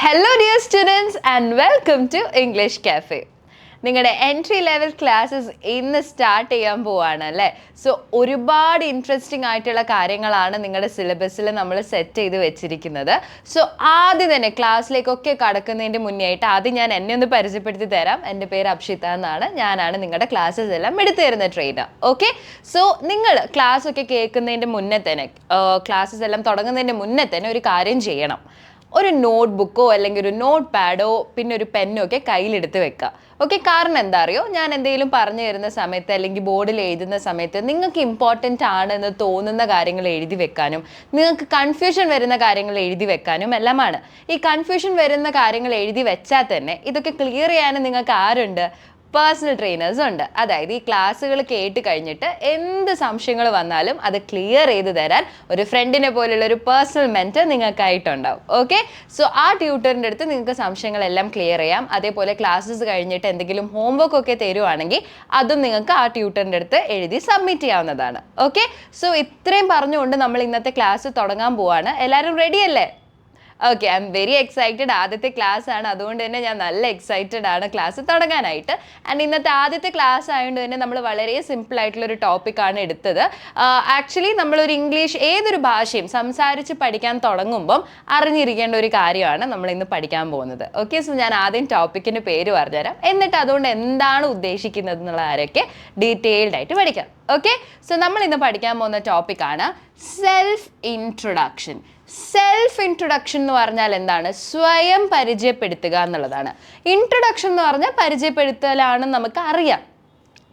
Hello dear students and welcome to English Cafe. നിങ്ങളുടെ entry level classes ഇന്ന് start ചെയ്യാൻ പോവാണ് അല്ലേ. സോ ഒരുപാട് ഇൻട്രസ്റ്റിംഗ് ആയിട്ടുള്ള കാര്യങ്ങളാണ് നിങ്ങളുടെ സിലബസിൽ നമ്മൾ സെറ്റ് ചെയ്ത് വെച്ചിരിക്കുന്നത്. സോ ആദ്യം തന്നെ ക്ലാസ്സിലേക്കൊക്കെ കടക്കുന്നതിൻ്റെ മുന്നേ ആയിട്ട് ആദ്യം ഞാൻ എന്നെ ഒന്ന് പരിചയപ്പെടുത്തി തരാം. എൻ്റെ പേര് അപ്ഷിത എന്നാണ്. ഞാനാണ് നിങ്ങളുടെ ക്ലാസ്സസ് എല്ലാം എടുത്തു തരുന്ന ട്രെയിനർ. ഓക്കെ, സോ നിങ്ങൾ ക്ലാസ് ഒക്കെ കേൾക്കുന്നതിൻ്റെ മുന്നേ തന്നെ ക്ലാസ്സസ് എല്ലാം തുടങ്ങുന്നതിൻ്റെ മുന്നേ തന്നെ ഒരു കാര്യം ചെയ്യണം. ഒരു നോട്ട് ബുക്കോ അല്ലെങ്കിൽ ഒരു നോട്ട് പാഡോ പിന്നെ ഒരു പെന്നോ ഒക്കെ കയ്യിലെടുത്ത് വെക്കുക. ഓക്കെ, കാരണം എന്താ അറിയോ, ഞാൻ എന്തെങ്കിലും പറഞ്ഞു തരുന്ന സമയത്ത് അല്ലെങ്കിൽ ബോർഡിൽ എഴുതുന്ന സമയത്ത് നിങ്ങൾക്ക് ഇമ്പോർട്ടൻ്റ് ആണ് എന്ന് തോന്നുന്ന കാര്യങ്ങൾ എഴുതി വെക്കാനും നിങ്ങൾക്ക് കൺഫ്യൂഷൻ വരുന്ന കാര്യങ്ങൾ എഴുതി വെക്കാനും എല്ലാമാണ്. ഈ കൺഫ്യൂഷൻ വരുന്ന കാര്യങ്ങൾ എഴുതി വെച്ചാൽ തന്നെ ഇതൊക്കെ ക്ലിയർ ചെയ്യാനും നിങ്ങൾക്ക് ആരുണ്ട്? പേഴ്സണൽ ട്രെയിനേഴ്സ് ഉണ്ട്. അതായത് ഈ ക്ലാസ്സുകൾ കേട്ട് കഴിഞ്ഞിട്ട് എന്ത് സംശയങ്ങൾ വന്നാലും അത് ക്ലിയർ ചെയ്ത് തരാൻ ഒരു ഫ്രണ്ടിനെ പോലുള്ള ഒരു പേഴ്സണൽ മെൻറ്റർ നിങ്ങൾക്കായിട്ടുണ്ടാവും. ഓക്കെ, സോ ആ ട്യൂട്ടറിൻ്റെ അടുത്ത് നിങ്ങൾക്ക് സംശയങ്ങളെല്ലാം ക്ലിയർ ചെയ്യാം. അതേപോലെ ക്ലാസ്സസ് കഴിഞ്ഞിട്ട് എന്തെങ്കിലും ഹോംവർക്ക് ഒക്കെ തരുവാണെങ്കിൽ അതും നിങ്ങൾക്ക് ആ ട്യൂട്ടറിൻ്റെ അടുത്ത് എഴുതി സബ്മിറ്റ് ചെയ്യാവുന്നതാണ്. ഓക്കെ, സോ ഇത്രയും പറഞ്ഞുകൊണ്ട് നമ്മൾ ഇന്നത്തെ ക്ലാസ് തുടങ്ങാൻ പോവാണ്. എല്ലാവരും റെഡി അല്ലേ? Okay, I am very excited. ആദ്യത്തെ ക്ലാസ് ആണ്, അതുകൊണ്ട് തന്നെ ഞാൻ നല്ല എക്സൈറ്റഡ് ആണ് ക്ലാസ് തുടങ്ങാനായിട്ട്. ആൻഡ് ഇന്നത്തെ ആദ്യത്തെ ക്ലാസ് ആയതുകൊണ്ട് തന്നെ നമ്മൾ വളരെ സിമ്പിൾ ആയിട്ടുള്ളൊരു ടോപ്പിക്കാണ് എടുത്തത്. ആക്ച്വലി നമ്മളൊരു ഇംഗ്ലീഷ് ഏതൊരു ഭാഷയും സംസാരിച്ച് പഠിക്കാൻ തുടങ്ങുമ്പം അറിഞ്ഞിരിക്കേണ്ട ഒരു കാര്യമാണ് നമ്മൾ ഇന്ന് പഠിക്കാൻ പോകുന്നത്. ഓക്കെ, സോ ഞാൻ ആദ്യം ടോപ്പിക്കിൻ്റെ പേര് പറഞ്ഞുതരാം, എന്നിട്ട് അതുകൊണ്ട് എന്താണ് ഉദ്ദേശിക്കുന്നത് എന്നുള്ള ആരൊക്കെ ഡീറ്റെയിൽഡ് ആയിട്ട് പഠിക്കാം. ഓക്കെ, സോ നമ്മൾ ഇന്ന് പഠിക്കാൻ പോകുന്ന ടോപ്പിക്കാണ് സെൽഫ് ഇൻട്രൊഡക്ഷൻ. സെൽഫ് ഇൻട്രൊഡക്ഷൻ എന്ന് പറഞ്ഞാൽ എന്താണ്? സ്വയം പരിചയപ്പെടുത്തുക എന്നുള്ളതാണ്. ഇൻട്രൊഡക്ഷൻ എന്ന് പറഞ്ഞാൽ പരിചയപ്പെടുത്തലാണെന്ന് നമുക്ക് അറിയാം,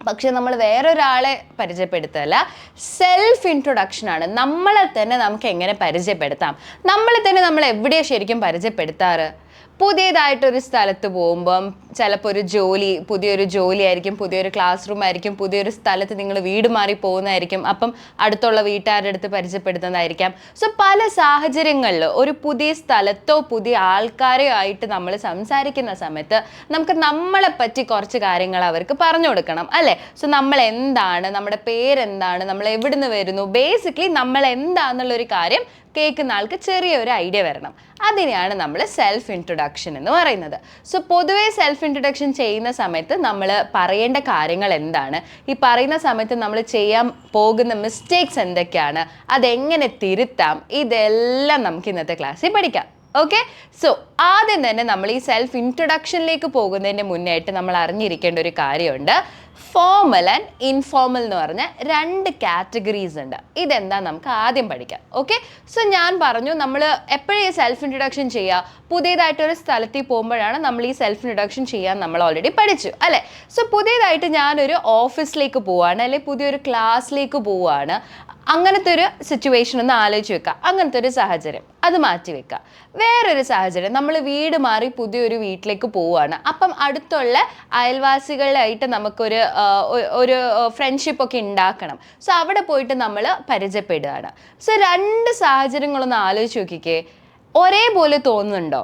പക്ഷെ നമ്മൾ വേറൊരാളെ പരിചയപ്പെടുത്തല്ല. സെൽഫ് ഇൻട്രൊഡക്ഷൻ ആണ്. നമ്മളെ തന്നെ നമുക്ക് എങ്ങനെ പരിചയപ്പെടുത്താം? നമ്മളെ തന്നെ നമ്മൾ എവിടെയാണ് ശരിക്കും പരിചയപ്പെടുത്താറ്? പുതിയതായിട്ടൊരു സ്ഥലത്ത് പോകുമ്പം ചിലപ്പോൾ ഒരു ജോലി, പുതിയൊരു ജോലി ആയിരിക്കും, പുതിയൊരു ക്ലാസ് റൂം ആയിരിക്കും, പുതിയൊരു സ്ഥലത്ത് നിങ്ങൾ വീട് മാറി പോകുന്നതായിരിക്കും, അപ്പം അടുത്തുള്ള വീട്ടുകാരുടെ അടുത്ത് പരിചയപ്പെടുത്തുന്നതായിരിക്കാം. സോ പല സാഹചര്യങ്ങളിൽ ഒരു പുതിയ സ്ഥലത്തോ പുതിയ ആൾക്കാരെയോ ആയിട്ട് നമ്മൾ സംസാരിക്കുന്ന സമയത്ത് നമുക്ക് നമ്മളെ പറ്റി കുറച്ച് കാര്യങ്ങൾ അവർക്ക് പറഞ്ഞു കൊടുക്കണം അല്ലേ. സോ നമ്മൾ എന്താണ്, നമ്മുടെ പേരെന്താണ്, നമ്മൾ എവിടുന്ന് വരുന്നു, ബേസിക്കലി നമ്മൾ എന്താണെന്നുള്ളൊരു കാര്യം കേൾക്കുന്ന ആൾക്ക് ചെറിയൊരു ഐഡിയ വരണം. അതിനെയാണ് നമ്മൾ സെൽഫ് ഇൻട്രൊഡക്ഷൻ എന്ന് പറയുന്നത്. സോ പൊതുവേ സെൽഫ് ഇൻട്രൊഡക്ഷൻ ചെയ്യുന്ന സമയത്ത് നമ്മൾ പറയേണ്ട കാര്യങ്ങൾ എന്താണ്, ഈ പറയുന്ന സമയത്ത് നമ്മൾ ചെയ്യാൻ പോകുന്ന മിസ്റ്റേക്സ് എന്തൊക്കെയാണ്, അതെങ്ങനെ തിരുത്താം, ഇതെല്ലാം നമുക്ക് ഇന്നത്തെ ക്ലാസ്സിൽ പഠിക്കാം. ഓക്കെ, സോ ആദ്യം തന്നെ നമ്മൾ ഈ സെൽഫ് ഇൻട്രൊഡക്ഷനിലേക്ക് പോകുന്നതിൻ്റെ മുന്നായിട്ട് നമ്മൾ അറിഞ്ഞിരിക്കേണ്ട ഒരു കാര്യമുണ്ട്. ഫോർമൽ ആൻഡ് ഇൻഫോർമൽ എന്ന് പറഞ്ഞ രണ്ട് കാറ്റഗറീസ് ഉണ്ട്. ഇതെന്താ നമുക്ക് ആദ്യം പഠിക്കാം. ഓക്കെ, സോ ഞാൻ പറഞ്ഞു നമ്മൾ എപ്പോഴും ഈ സെൽഫ് ഇൻട്രൊഡക്ഷൻ ചെയ്യുക, പുതിയതായിട്ടൊരു സ്ഥലത്തിൽ പോകുമ്പോഴാണ് നമ്മൾ ഈ സെൽഫ് ഇൻട്രൊഡക്ഷൻ ചെയ്യാൻ നമ്മൾ ഓൾറെഡി പഠിച്ചു അല്ലേ. സോ പുതിയതായിട്ട് ഞാനൊരു ഓഫീസിലേക്ക് പോവുകയാണ്, അല്ലെങ്കിൽ പുതിയൊരു ക്ലാസ്സിലേക്ക് പോവുകയാണ്. അങ്ങനത്തെ ഒരു സിറ്റുവേഷൻ ഒന്ന് ആലോചിച്ച് വെക്കുക. അങ്ങനത്തെ ഒരു സാഹചര്യം അത് മാറ്റി വെക്കുക. വേറൊരു സാഹചര്യം, നമ്മൾ വീട് മാറി പുതിയൊരു വീട്ടിലേക്ക് പോവുകയാണ്. അപ്പം അടുത്തുള്ള അയൽവാസികളായിട്ട് നമുക്കൊരു ഒരു ഫ്രണ്ട്ഷിപ്പ് ഒക്കെ ഉണ്ടാക്കണം. സോ അവിടെ പോയിട്ട് നമ്മൾ പരിചയപ്പെടുകയാണ്. സോ രണ്ട് സാഹചര്യങ്ങളൊന്ന് ആലോചിച്ച് നോക്കിക്കേ. ഒരേപോലെ തോന്നുന്നുണ്ടോ?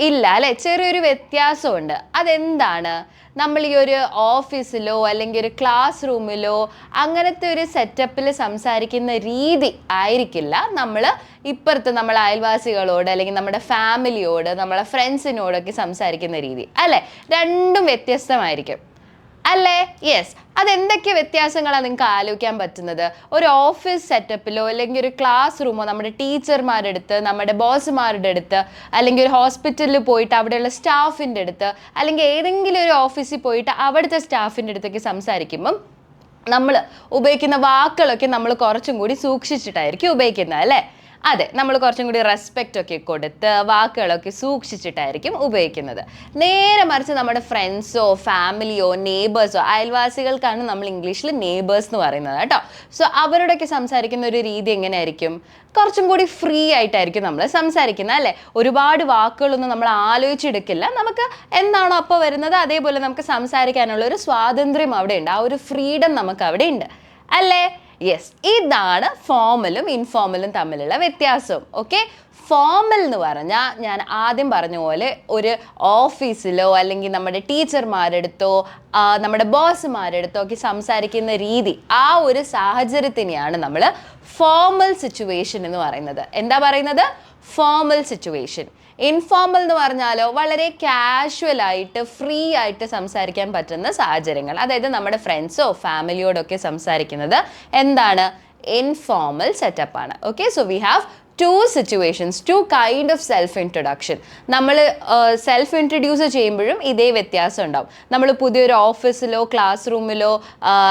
ഇല്ല അല്ലേ, ചെറിയൊരു വ്യത്യാസമുണ്ട്. അതെന്താണ്? നമ്മൾ ഈ ഒരു ഓഫീസിലോ അല്ലെങ്കിൽ ഒരു ക്ലാസ് റൂമിലോ അങ്ങനത്തെ ഒരു സെറ്റപ്പിൽ സംസാരിക്കുന്ന രീതി ആയിരിക്കില്ല നമ്മൾ ഇപ്പുറത്ത് നമ്മളെ അയൽവാസികളോട് അല്ലെങ്കിൽ നമ്മുടെ ഫാമിലിയോട് നമ്മളെ ഫ്രണ്ട്സിനോടൊക്കെ സംസാരിക്കുന്ന രീതി അല്ലേ. രണ്ടും വ്യത്യസ്തമായിരിക്കും അല്ലേ. യെസ്, അതെന്തൊക്കെ വ്യത്യാസങ്ങളാണ് നിങ്ങൾക്ക് ആലോചിക്കാൻ പറ്റുന്നത്? ഒരു ഓഫീസ് സെറ്റപ്പിലോ അല്ലെങ്കിൽ ഒരു ക്ലാസ് റൂമോ നമ്മുടെ ടീച്ചർമാരുടെ അടുത്ത്, നമ്മുടെ ബോസുമാരുടെ അടുത്ത്, അല്ലെങ്കിൽ ഒരു ഹോസ്പിറ്റലിൽ പോയിട്ട് അവിടെയുള്ള സ്റ്റാഫിൻ്റെ അടുത്ത്, അല്ലെങ്കിൽ ഏതെങ്കിലും ഒരു ഓഫീസിൽ പോയിട്ട് അവിടുത്തെ സ്റ്റാഫിൻ്റെ അടുത്തൊക്കെ സംസാരിക്കുമ്പം നമ്മൾ ഉപയോഗിക്കുന്ന വാക്കുകളൊക്കെ നമ്മൾ കുറച്ചും കൂടി സൂക്ഷിച്ചിട്ടായിരിക്കും ഉപയോഗിക്കുന്നത് അല്ലേ. അതെ, നമ്മൾ കുറച്ചും കൂടി റെസ്പെക്റ്റ് ഒക്കെ കൊടുത്ത് വാക്കുകളൊക്കെ സൂക്ഷിച്ചിട്ടായിരിക്കും ഉപയോഗിക്കുന്നത്. നേരെ മറിച്ച് നമ്മുടെ ഫ്രണ്ട്സോ ഫാമിലിയോ നെയ്ബേഴ്സോ, അയൽവാസികൾക്കാണ് നമ്മൾ ഇംഗ്ലീഷിൽ നെയ്ബേഴ്സ് എന്ന് പറയുന്നത് കേട്ടോ. സോ അവരോടൊക്കെ സംസാരിക്കുന്ന ഒരു രീതി എങ്ങനെയായിരിക്കും? കുറച്ചും കൂടി ഫ്രീ ആയിട്ടായിരിക്കും നമ്മൾ സംസാരിക്കുന്നത് അല്ലേ. ഒരുപാട് വാക്കുകളൊന്നും നമ്മൾ ആലോചിച്ചെടുക്കില്ല. നമുക്ക് എന്താണോ അപ്പോൾ വരുന്നത് അതേപോലെ നമുക്ക് സംസാരിക്കാനുള്ള ഒരു സ്വാതന്ത്ര്യം അവിടെ ഉണ്ട്, ആ ഒരു ഫ്രീഡം നമുക്ക് അവിടെ ഉണ്ട് അല്ലേ. യെസ്, ഇതാണ് ഫോർമലും ഇൻഫോർമലും തമ്മിലുള്ള വ്യത്യാസം. ഓക്കെ, ഫോർമൽ എന്ന് പറഞ്ഞാൽ ഞാൻ ആദ്യം പറഞ്ഞ പോലെ ഒരു ഓഫീസിലോ അല്ലെങ്കിൽ നമ്മുടെ ടീച്ചർമാരുടെ അടുത്തോ നമ്മുടെ ബോസുമാരുടെ അടുത്തോ ഒക്കെ സംസാരിക്കുന്ന രീതി, ആ ഒരു സാഹചര്യത്തിനെയാണ് നമ്മൾ ഫോർമൽ സിറ്റുവേഷൻ എന്ന് പറയുന്നത്. എന്താ പറയുന്നത്? Formal situation. ഇൻഫോർമൽ എന്ന് പറഞ്ഞാലോ വളരെ കാഷ്വൽ ആയിട്ട് ഫ്രീ ആയിട്ട് സംസാരിക്കാൻ പറ്റുന്ന സാഹചര്യങ്ങൾ, അതായത് നമ്മുടെ ഫ്രണ്ട്സോ ഫാമിലിയോടൊക്കെ സംസാരിക്കുന്നത് എന്താണ്? ഇൻഫോർമൽ സെറ്റപ്പ് ആണ്. Okay, so we have two situations, two kind of self introduction. നമ്മൾ സെൽഫ് ഇൻട്രൊഡ്യൂസ് ചെയ്യുമ്പോഴും ഇതേ വ്യത്യാസം ഉണ്ടാവും. നമ്മൾ പുതിയൊരു ഓഫീസിലോ ക്ലാസ് റൂമിലോ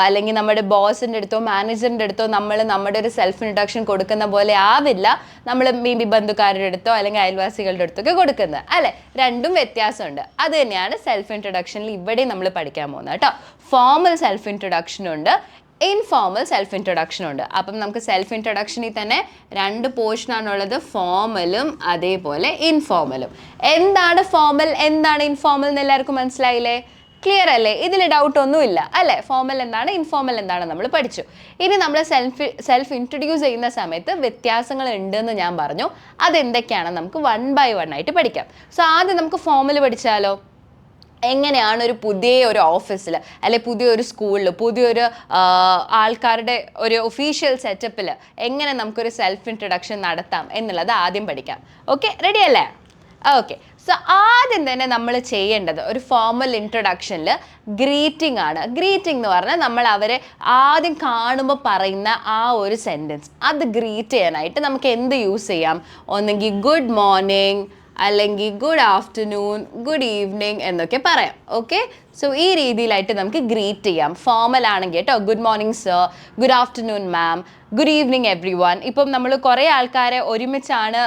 അല്ലെങ്കിൽ നമ്മുടെ ബോസിൻ്റെ അടുത്തോ മാനേജറിൻ്റെ അടുത്തോ നമ്മൾ നമ്മുടെ ഒരു സെൽഫ് ഇൻട്രൊഡക്ഷൻ കൊടുക്കുന്ന പോലെ ആവില്ല നമ്മൾ മേ ബി ബന്ധുക്കാരുടെ അടുത്തോ അല്ലെങ്കിൽ അയൽവാസികളുടെ അടുത്തൊക്കെ കൊടുക്കുന്നത്, അല്ലേ? രണ്ടും വ്യത്യാസമുണ്ട്. അത് തന്നെയാണ് സെൽഫ് ഇൻട്രൊഡക്ഷനിൽ ഇവിടെ നമ്മൾ പഠിക്കാൻ പോകുന്നത് കേട്ടോ. ഫോർമൽ സെൽഫ് ഇൻട്രൊഡക്ഷൻ ഉണ്ട്, ഇൻഫോർമൽ സെൽഫ് ഇൻട്രൊഡക്ഷൻ ഉണ്ട്. അപ്പം നമുക്ക് സെൽഫ് ഇൻട്രൊഡക്ഷനിൽ തന്നെ രണ്ട് പോർഷനാണുള്ളത്, ഫോർമലും അതേപോലെ ഇൻഫോർമലും. എന്താണ് ഫോർമൽ, എന്താണ് ഇൻഫോർമൽ എന്ന് എല്ലാവർക്കും മനസ്സിലായില്ലേ? ക്ലിയർ അല്ലേ? ഇതിൽ ഡൗട്ട് ഒന്നുമില്ല അല്ലേ? ഫോർമൽ എന്താണ്, ഇൻഫോർമൽ എന്താണ് നമ്മൾ പഠിച്ചു. ഇനി നമ്മൾ സെൽഫ് ഇൻട്രൊഡ്യൂസ് ചെയ്യുന്ന സമയത്ത് വ്യത്യാസങ്ങൾ ഉണ്ടെന്ന് ഞാൻ പറഞ്ഞു. അതെന്തൊക്കെയാണെന്ന് നമുക്ക് 1 by 1 ആയിട്ട് പഠിക്കാം. സോ ആദ്യം നമുക്ക് ഫോർമൽ പഠിച്ചാലോ? എങ്ങനെയാണ് ഒരു പുതിയ ഒരു ഓഫീസിൽ അല്ലെ പുതിയൊരു സ്കൂളിൽ പുതിയൊരു ആൾക്കാരുടെ ഒരു ഒഫീഷ്യൽ സെറ്റപ്പിൽ എങ്ങനെ നമുക്കൊരു സെൽഫ് ഇൻട്രൊഡക്ഷൻ നടത്താം എന്നുള്ളത് ആദ്യം പഠിക്കാം. ഓക്കെ, റെഡി അല്ലേ? ഓക്കെ, സോ ആദ്യം തന്നെ നമ്മൾ ചെയ്യേണ്ടത് ഒരു ഫോർമൽ ഇൻട്രൊഡക്ഷനിൽ ഗ്രീറ്റിംഗ് ആണ്. ഗ്രീറ്റിംഗ് എന്ന് പറഞ്ഞാൽ നമ്മൾ അവരെ ആദ്യം കാണുമ്പോൾ പറയുന്ന ആ ഒരു സെൻറ്റൻസ്, അത് ഗ്രീറ്റ് ചെയ്യാനായിട്ട് നമുക്ക് എന്ത് യൂസ് ചെയ്യാം? ഒന്നെങ്കിൽ ഗുഡ് മോർണിംഗ്, അല്ലെങ്കിൽ ഗുഡ് ആഫ്റ്റർനൂൺ, ഗുഡ് ഈവനിങ് എന്നൊക്കെ പറയാം. ഓക്കെ, സോ ഈ രീതിയിലായിട്ട് നമുക്ക് ഗ്രീറ്റ് ചെയ്യാം. ഫോർമൽ ആണെങ്കിൽ കേട്ടോ, good morning sir, good afternoon മാം, ഗുഡ് ഈവനിങ് എവ്രി വൺ. ഇപ്പം നമ്മൾ കുറേ ആൾക്കാരെ ഒരുമിച്ചാണ്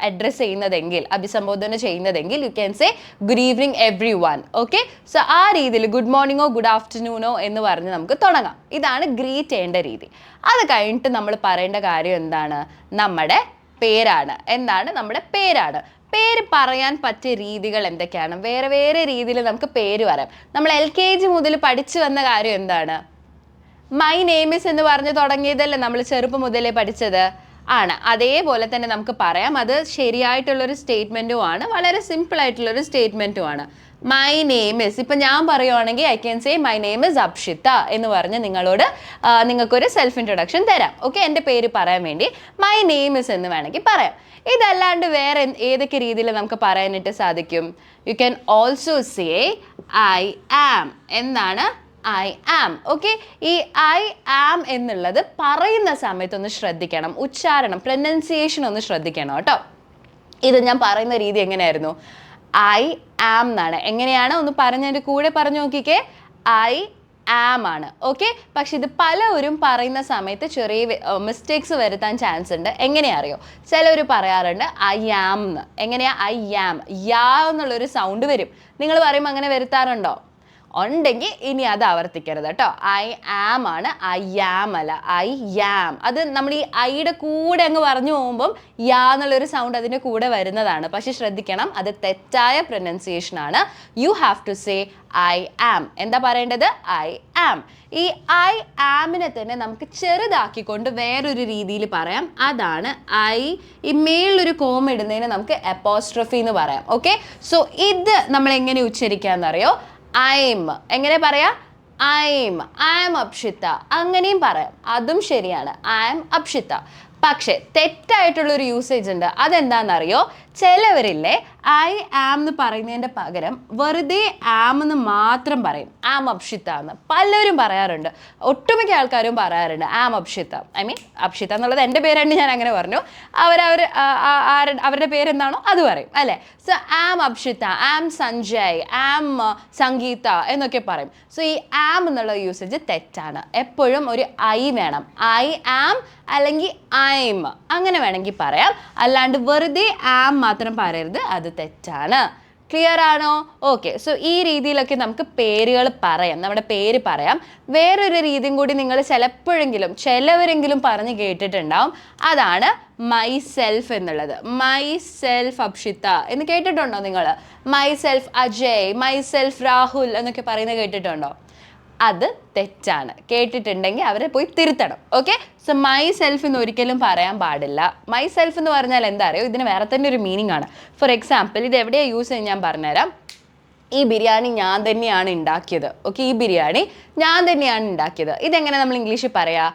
അഡ്രസ്സ് ചെയ്യുന്നതെങ്കിൽ, അഭിസംബോധന ചെയ്യുന്നതെങ്കിൽ U can say good evening every one. Okay, so ആ രീതിയിൽ ഗുഡ് മോർണിംഗോ ഗുഡ് ആഫ്റ്റർനൂണോ എന്ന് പറഞ്ഞ് നമുക്ക് തുടങ്ങാം. ഇതാണ് ഗ്രീറ്റ് ചെയ്യേണ്ട രീതി. അത് കഴിഞ്ഞിട്ട് നമ്മൾ പറയേണ്ട കാര്യം എന്താണ്? നമ്മുടെ പേരാണ്. എന്താണ്? നമ്മുടെ പേരാണ്. പേര് പറയാൻ പറ്റിയ രീതികൾ എന്തൊക്കെയാണ്? വേറെ വേറെ രീതിയിൽ നമുക്ക് പേര് പറയാം. നമ്മൾ LKG മുതൽ പഠിച്ചു വന്ന കാര്യം എന്താണ്? മൈ നെയിം ഈസ് എന്ന് പറഞ്ഞ് തുടങ്ങിയതല്ലേ നമ്മൾ ചെറുപ്പം മുതലേ പഠിച്ചത് ആണ്. അതേപോലെ തന്നെ നമുക്ക് പറയാം. അത് ശരിയായിട്ടുള്ളൊരു സ്റ്റേറ്റ്മെൻറ്റും ആണ്, വളരെ സിമ്പിൾ ആയിട്ടുള്ളൊരു സ്റ്റേറ്റ്മെൻറ്റും ആണ്. മൈ നെയിം ഇസ്, ഇപ്പം ഞാൻ പറയുവാണെങ്കിൽ I can say my name is Apshita എന്ന് പറഞ്ഞ് നിങ്ങൾക്കൊരു സെൽഫ് ഇൻട്രൊഡക്ഷൻ തരാം. ഓക്കെ, എൻ്റെ പേര് പറയാൻ വേണ്ടി മൈ നെയിം ഇസ് എന്ന് വേണമെങ്കിൽ പറയാം. ഇതല്ലാണ്ട് വേറെ ഏതൊക്കെ രീതിയിൽ നമുക്ക് പറയാനായിട്ട് സാധിക്കും? You can also say I am. എന്താണ്? I am. ഓക്കെ, ഈ ഐ ആം എന്നുള്ളത് പറയുന്ന സമയത്തൊന്ന് ശ്രദ്ധിക്കണം, ഉച്ചാരണം പ്രൊനൗൺസിയേഷൻ ഒന്ന് ശ്രദ്ധിക്കണം കേട്ടോ. ഇത് ഞാൻ പറയുന്ന രീതി എങ്ങനെയായിരുന്നു? ഐ ആം എന്നാണ്. എങ്ങനെയാണ്? ഒന്ന് പറഞ്ഞതിൻ്റെ കൂടെ പറഞ്ഞു നോക്കിക്കേ. ഐ ആം ആണ്. ഓക്കെ, പക്ഷെ ഇത് പലരും പറയുന്ന സമയത്ത് ചെറിയ മിസ്റ്റേക്സ് വരുത്താൻ ചാൻസ് ഉണ്ട്. എങ്ങനെയാ അറിയോ? ചിലർ പറയാറുണ്ട് ഐ ആം എന്ന്. എങ്ങനെയാ? ഐ ആം, യാ എന്നുള്ളൊരു സൗണ്ട് വരും. നിങ്ങൾ പറയുമ്പോൾ അങ്ങനെ വരുത്താറുണ്ടോ? ഉണ്ടെങ്കിൽ ഇനി അത് ആവർത്തിക്കരുത് കേട്ടോ. ഐ ആം ആണ്, ഐ ആം അല്ല, ഐ യാം. അത് നമ്മൾ ഈ ഐയുടെ കൂടെ അങ്ങ് പറഞ്ഞു പോകുമ്പം യാ എന്നുള്ളൊരു സൗണ്ട് അതിൻ്റെ കൂടെ വരുന്നതാണ്. പക്ഷെ ശ്രദ്ധിക്കണം, അത് തെറ്റായ പ്രൊനൗൺസിയേഷൻ ആണ്. You have to say I am. എന്താ പറയേണ്ടത്? I am. ഈ ഐ ആമിനെ തന്നെ നമുക്ക് ചെറുതാക്കിക്കൊണ്ട് വേറൊരു രീതിയിൽ പറയാം. അതാണ് ഈ മേളിലൊരു കോമ ഇടുന്നതിന് നമുക്ക് അപ്പോസ്ട്രഫി എന്ന് പറയാം. ഓക്കെ, സോ ഇത് നമ്മൾ എങ്ങനെ ഉച്ചരിക്കാന്നറിയോ? ഐം. എങ്ങനെ പറയാ? ഐം അപ്ഷിത. അങ്ങനെയും പറയാം, അതും ശരിയാണ്. I am Apshita. പക്ഷെ തെറ്റായിട്ടുള്ളൊരു യൂസേജ് ഉണ്ട്. അതെന്താണെന്നറിയോ? ചിലവരില്ലേ ഐ ആം എന്ന് പറയുന്നതിൻ്റെ പകരം വെറുതെ ആം എന്ന് മാത്രം പറയും. ആം അപ്ഷിത എന്ന് പലരും പറയാറുണ്ട്. ഒട്ടുമിക്ക ആൾക്കാരും പറയാറുണ്ട് ആം അപ്ഷിത. ഐ മീൻ അപ്ഷിത എന്നുള്ളത് എൻ്റെ പേരായിട്ട് ഞാൻ അങ്ങനെ പറഞ്ഞു. അവരുടെ പേരെന്താണോ അത് പറയും അല്ലേ? സോ ആം അപ്ഷിത, ആം സഞ്ജയ്, ആം സംഗീത എന്നൊക്കെ പറയും. സോ ഈ ആം എന്നുള്ള യൂസേജ് തെറ്റാണ്. എപ്പോഴും ഒരു ഐ വേണം. ഐ ആം അല്ലെങ്കിൽ ഐം അങ്ങനെ വേണമെങ്കിൽ പറയാം. അല്ലാണ്ട് വെറുതെ ആം മാത്രം പറയരുത്, അത് തെറ്റാണ്. ക്ലിയർ ആണോ? ഓക്കെ, സോ ഈ രീതിയിലൊക്കെ നമുക്ക് പേരുകൾ പറയാം, നമ്മുടെ പേര് പറയാം. വേറൊരു രീതിയും കൂടി നിങ്ങൾ ചിലവരെങ്കിലും പറഞ്ഞ് കേട്ടിട്ടുണ്ടാവും. അതാണ് മൈ സെൽഫ് എന്നുള്ളത്. മൈ സെൽഫ് അപ്ഷിത എന്ന് കേട്ടിട്ടുണ്ടോ നിങ്ങൾ? My self Ajay, my self Rahul എന്നൊക്കെ പറയുന്നത് കേട്ടിട്ടുണ്ടോ? അത് തെറ്റാണ്. കേട്ടിട്ടുണ്ടെങ്കിൽ അവരെ പോയി തിരുത്തണം. ഓക്കെ, സോ മൈ സെൽഫ് എന്ന് ഒരിക്കലും പറയാൻ പാടില്ല. മൈ സെൽഫ് എന്ന് പറഞ്ഞാൽ എന്താ അറിയോ? ഇതിന് വേറെ തന്നെ ഒരു മീനിങ് ആണ്. ഫോർ എക്സാമ്പിൾ, ഇത് എവിടെയാണ് യൂസ് ചെയ്യുന്നത് ഞാൻ പറഞ്ഞുതരാം. ഈ ബിരിയാണി ഞാൻ തന്നെയാണ് ഉണ്ടാക്കിയത്. ഓക്കെ, ഈ ബിരിയാണി ഞാൻ തന്നെയാണ് ഉണ്ടാക്കിയത്. ഇതെങ്ങനെ നമ്മൾ ഇംഗ്ലീഷിൽ പറയാ?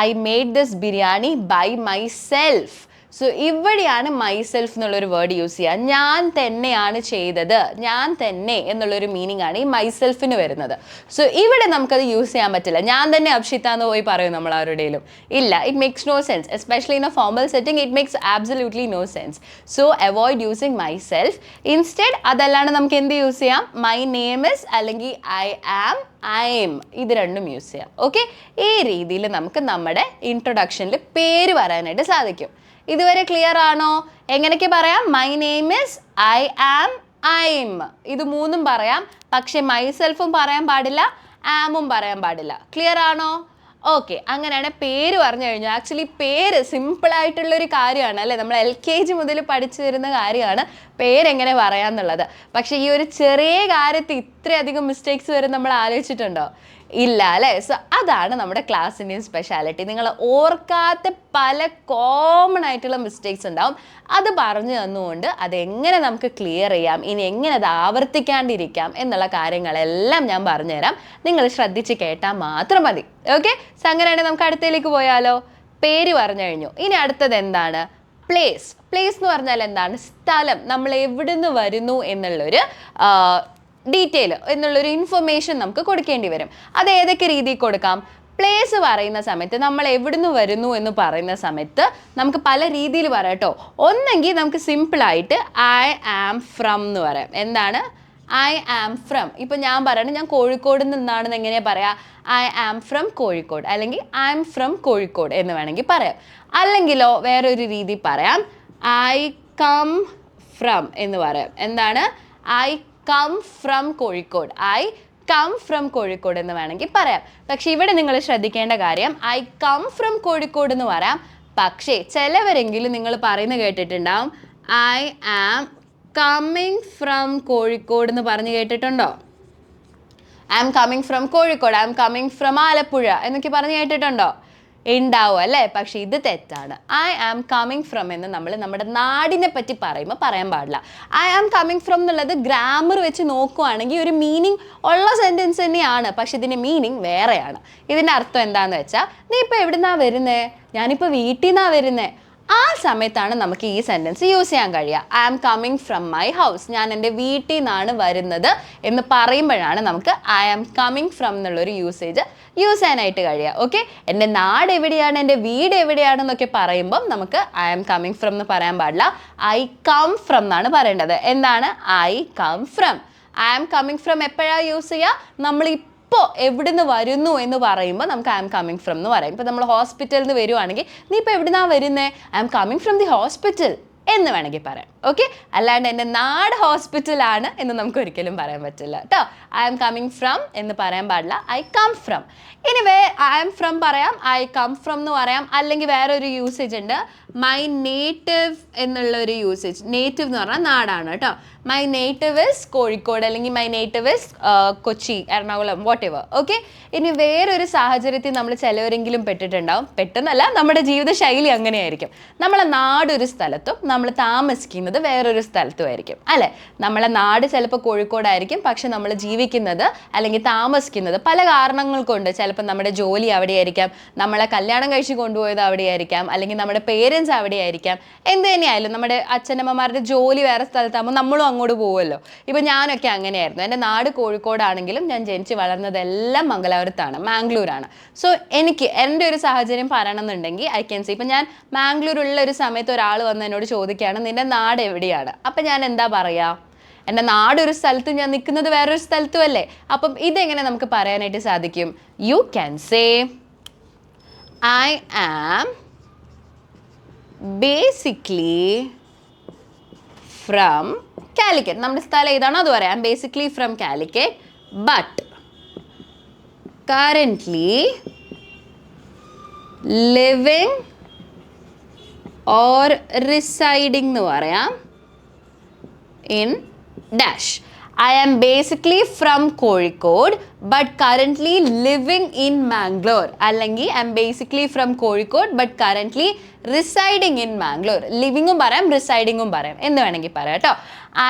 I made this biryani by myself. So ഇവിടെയാണ് മൈസെൽഫ് എന്നുള്ളൊരു വേർഡ് യൂസ് ചെയ്യുക. ഞാൻ തന്നെയാണ് ചെയ്തത്, ഞാൻ തന്നെ എന്നുള്ളൊരു മീനിങ് ആണ് ഈ മൈസെൽഫിന് വരുന്നത്. സോ ഇവിടെ നമുക്കത് യൂസ് ചെയ്യാൻ പറ്റില്ല. ഞാൻ തന്നെ അപ്ഷിത എന്ന് പോയി പറയും നമ്മൾ ആരുടെയും? ഇല്ല, it makes no sense. Especially in a formal setting it makes absolutely no sense. So avoid using myself. Instead അതല്ലാണ്ട് നമുക്ക് എന്ത് യൂസ് ചെയ്യാം? മൈ നെയിം ഇസ് അല്ലെങ്കിൽ ഐ ആം, ഐ എം, ഇത് രണ്ടും യൂസ് ചെയ്യാം. ഓക്കെ, ഈ രീതിയിൽ നമുക്ക് നമ്മുടെ ഇൻട്രൊഡക്ഷനിൽ പേര് പറയാനായിട്ട് സാധിക്കും. ഇതുവരെ ക്ലിയർ ആണോ? എങ്ങനെയൊക്കെ പറയാം? My name is, I am, I'm, ഇത് മൂന്നും പറയാം. പക്ഷെ മൈസെൽഫും പറയാൻ പാടില്ല, ആമും പറയാൻ പാടില്ല. ക്ലിയർ ആണോ? ഓക്കെ, അങ്ങനെയാണ് പേര് പറഞ്ഞു കഴിഞ്ഞാൽ. ആക്ച്വലി പേര് സിമ്പിളായിട്ടുള്ളൊരു കാര്യമാണ് അല്ലേ? നമ്മൾ LKG മുതൽ പഠിച്ചു വരുന്ന കാര്യമാണ് പേരെങ്ങനെ പറയാന്നുള്ളത്. പക്ഷേ ഈ ഒരു ചെറിയ കാര്യത്തിൽ ഇത്രയധികം മിസ്റ്റേക്സ് വരും നമ്മൾ ആലോചിച്ചിട്ടുണ്ടോ? ഇല്ല അല്ലേ? സോ അതാണ് നമ്മുടെ ക്ലാസ്സിൻ്റെയും സ്പെഷ്യാലിറ്റി. നിങ്ങൾ ഓർക്കാത്ത പല കോമൺ ആയിട്ടുള്ള മിസ്റ്റേക്സ് ഉണ്ടാവും. അത് പറഞ്ഞു തന്നുകൊണ്ട് അതെങ്ങനെ നമുക്ക് ക്ലിയർ ചെയ്യാം, ഇനി എങ്ങനെ അത് ആവർത്തിക്കാണ്ടിരിക്കാം എന്നുള്ള കാര്യങ്ങളെല്ലാം ഞാൻ പറഞ്ഞുതരാം. നിങ്ങൾ ശ്രദ്ധിച്ച് കേട്ടാൽ മാത്രം മതി. ഓക്കെ, സോ അങ്ങനെയാണെങ്കിൽ നമുക്ക് അടുത്തതിലേക്ക് പോയാലോ? പേര് പറഞ്ഞു കഴിഞ്ഞു. ഇനി അടുത്തത് എന്താണ്? പ്ലേസ്. പ്ലേസ് എന്ന് പറഞ്ഞാൽ എന്താണ്? സ്ഥലം. നമ്മൾ എവിടുന്ന് വരുന്നു എന്നുള്ളൊരു ഡീറ്റെയിൽ എന്നുള്ളൊരു ഇൻഫർമേഷൻ നമുക്ക് കൊടുക്കേണ്ടി വരും. അത് ഏതൊക്കെ രീതിയിൽ കൊടുക്കാം? പ്ലേസ് പറയുന്ന സമയത്ത് നമ്മൾ എവിടുന്ന് വരുന്നു എന്ന് പറയുന്ന സമയത്ത് നമുക്ക് പല രീതിയിൽ പറയാം കേട്ടോ. ഒന്നെങ്കിൽ നമുക്ക് സിമ്പിളായിട്ട് ഐ ആം ഫ്രം എന്ന് പറയാം. എന്താണ്? I am from. ഇപ്പം ഞാൻ പറയണം ഞാൻ കോഴിക്കോട് നിന്നാണെന്ന് എങ്ങനെയാണ് പറയാം? ഐ ആം ഫ്രം കോഴിക്കോട്, അല്ലെങ്കിൽ ഐ എം ഫ്രം കോഴിക്കോട് എന്ന് വേണമെങ്കിൽ പറയാം. അല്ലെങ്കിലോ വേറൊരു രീതി പറയാം, ഐ കം ഫ്രം എന്ന് പറയാം. എന്താണ്? I come from Kozhikode, I come from Kozhikode എന്ന് വേണമെങ്കിൽ പറയാം. പക്ഷെ ഇവിടെ നിങ്ങൾ ശ്രദ്ധിക്കേണ്ട കാര്യം, ഐ കം ഫ്രം കോഴിക്കോട് എന്ന് പറയാം. പക്ഷേ ചിലവരെങ്കിലും നിങ്ങൾ പറയുന്നത് കേട്ടിട്ടുണ്ടാവും, I am coming from Kozhikode എന്ന് പറഞ്ഞ് കേട്ടിട്ടുണ്ടോ? I am coming from Kozhikode, I am coming from Alappuzha എന്നൊക്കെ പറഞ്ഞ് കേട്ടിട്ടുണ്ടോ? ഉണ്ടാവും അല്ലേ? പക്ഷെ ഇത് തെറ്റാണ്. ഐ ആം കമ്മിങ് ഫ്രം എന്ന് നമ്മൾ നമ്മുടെ നാടിനെ പറ്റി പറയുമ്പോൾ പറയാൻ പാടില്ല. ഐ ആം കമ്മിങ് ഫ്രം എന്നുള്ളത് ഗ്രാമർ വെച്ച് നോക്കുവാണെങ്കിൽ ഒരു മീനിങ് ഉള്ള സെൻറ്റൻസ് തന്നെയാണ്. പക്ഷെ ഇതിൻ്റെ മീനിങ് വേറെയാണ്. ഇതിൻ്റെ അർത്ഥം എന്താണെന്ന് വെച്ചാൽ, നീ ഇപ്പോൾ എവിടുന്നാണ് വരുന്നത്? ഞാനിപ്പോൾ വീട്ടിൽ നിന്നാണ് വരുന്നത്. ആ സമയത്താണ് നമുക്ക് ഈ സെൻറ്റൻസ് യൂസ് ചെയ്യാൻ കഴിയുക. I am coming from my house, ഞാൻ എൻ്റെ വീട്ടിൽ നിന്നാണ് വരുന്നത് എന്ന് പറയുമ്പോഴാണ് നമുക്ക് ഐ ആം കമ്മിങ് ഫ്രം എന്നുള്ളൊരു യൂസേജ് യൂസ് ചെയ്യാനായിട്ട് കഴിയുക. ഓക്കെ, എൻ്റെ നാട് എവിടെയാണ്, എൻ്റെ വീട് എവിടെയാണെന്നൊക്കെ പറയുമ്പം നമുക്ക് ഐ ആം കമ്മിങ് ഫ്രം എന്ന് പറയാൻ പാടില്ല, ഐ കം ഫ്രം എന്നാണ് പറയേണ്ടത്. എന്താണ്? I come from. I am coming from എപ്പോഴാണ് യൂസ് ചെയ്യുക? നമ്മൾ ഇപ്പോൾ എവിടുന്ന് വരുന്നു എന്ന് പറയുമ്പോൾ നമുക്ക് ഐ ആം കമ്മിങ് ഫ്രം എന്ന് പറയും. ഇപ്പോൾ നമ്മൾ ഹോസ്പിറ്റലിൽ നിന്ന് വരുവാണെങ്കിൽ, നീ ഇപ്പോൾ എവിടുന്നാണ് വരുന്നത്? I am coming from the hospital എന്ന് വേണമെങ്കിൽ പറയാം. ഓക്കെ, അല്ലാണ്ട് എൻ്റെ നാട് ഹോസ്പിറ്റലാണ് എന്ന് നമുക്ക് ഒരിക്കലും പറയാൻ പറ്റില്ല കേട്ടോ. ഐ ആം കമ്മിങ് ഫ്രം എന്ന് പറയാൻ പാടില്ല, ഐ കം ഫ്രം. ഇനി ഐ ആം ഫ്രം പറയാം, ഐ കം ഫ്രം എന്ന് പറയാം. അല്ലെങ്കിൽ വേറൊരു യൂസേജ് ഉണ്ട്, മൈ നേറ്റീവ് എന്നുള്ളൊരു യൂസേജ്. നേറ്റീവ് എന്ന് പറഞ്ഞാൽ നാടാണ് കേട്ടോ. മൈ നേറ്റീവ് ഇസ് കോഴിക്കോട്, അല്ലെങ്കിൽ my native is Kochi, Ernakulam, what ever. Okay, ഇനി വേറൊരു സാഹചര്യത്തിൽ നമ്മൾ ചിലവരെങ്കിലും പെട്ടിട്ടുണ്ടാവും. പെട്ടെന്നല്ല, നമ്മുടെ ജീവിതശൈലി അങ്ങനെയായിരിക്കും. നമ്മളെ നാടൊരു സ്ഥലത്തും നമ്മൾ താമസിക്കുന്നത് വേറൊരു സ്ഥലത്തുമായിരിക്കും അല്ലേ? നമ്മളെ നാട് ചിലപ്പോൾ കോഴിക്കോടായിരിക്കും, പക്ഷെ നമ്മൾ ജീവിക്കുന്നത് അല്ലെങ്കിൽ താമസിക്കുന്നത് പല കാരണങ്ങൾ കൊണ്ട്. ചിലപ്പോൾ നമ്മുടെ ജോലി അവിടെയായിരിക്കാം, നമ്മളെ കല്യാണം കഴിച്ച് കൊണ്ടുപോയത് അവിടെയായിരിക്കാം, അല്ലെങ്കിൽ നമ്മുടെ പേരൻസ് അവിടെയായിരിക്കാം. എന്ത് തന്നെയായാലും നമ്മുടെ അച്ഛനമ്മമാരുടെ ജോലി വേറെ സ്ഥലത്താകുമ്പോൾ നമ്മളും അങ്ങോട്ട് പോകുമല്ലോ. ഇപ്പം ഞാനൊക്കെ അങ്ങനെയായിരുന്നു. എൻ്റെ നാട് കോഴിക്കോടാണെങ്കിലും ഞാൻ ജനിച്ച് വളർന്നതെല്ലാം മംഗലാപുരത്താണ്, മാംഗ്ലൂരാണ്. സോ എനിക്ക് എൻ്റെ ഒരു സാഹചര്യം പറയണമെന്നുണ്ടെങ്കിൽ ഐ ക്യാൻ സേ, ഇപ്പം ഞാൻ മാംഗ്ലൂരുള്ള ഒരു സമയത്ത് ഒരാൾ വന്ന് എന്നോട് ചോദിക്കുകയാണ് നിൻ്റെ നാട് എവിടെയാണ്? അപ്പം ഞാൻ എന്താ പറയുക? എൻ്റെ നാടൊരു സ്ഥലത്ത്, ഞാൻ നിൽക്കുന്നത് വേറൊരു സ്ഥലത്തും അല്ലേ? അപ്പം ഇതെങ്ങനെ നമുക്ക് പറയാനായിട്ട് സാധിക്കും? You can say I am basically from Calicut. നമ്മുടെ സ്ഥലം ഏതാണോ അത് പറയാം. Basically from Calicut, but currently living or residing എന്ന് പറയാം in dash. I am basically from Kozhikode but currently living in Mangalore. അല്ലെങ്കിൽ I am basically from Kozhikode but currently residing in Mangalore. ലിവിങ്ങും പറയാം റിസൈഡിങ്ങും പറയാം എന്ന് വേണമെങ്കിൽ പറയാം കേട്ടോ.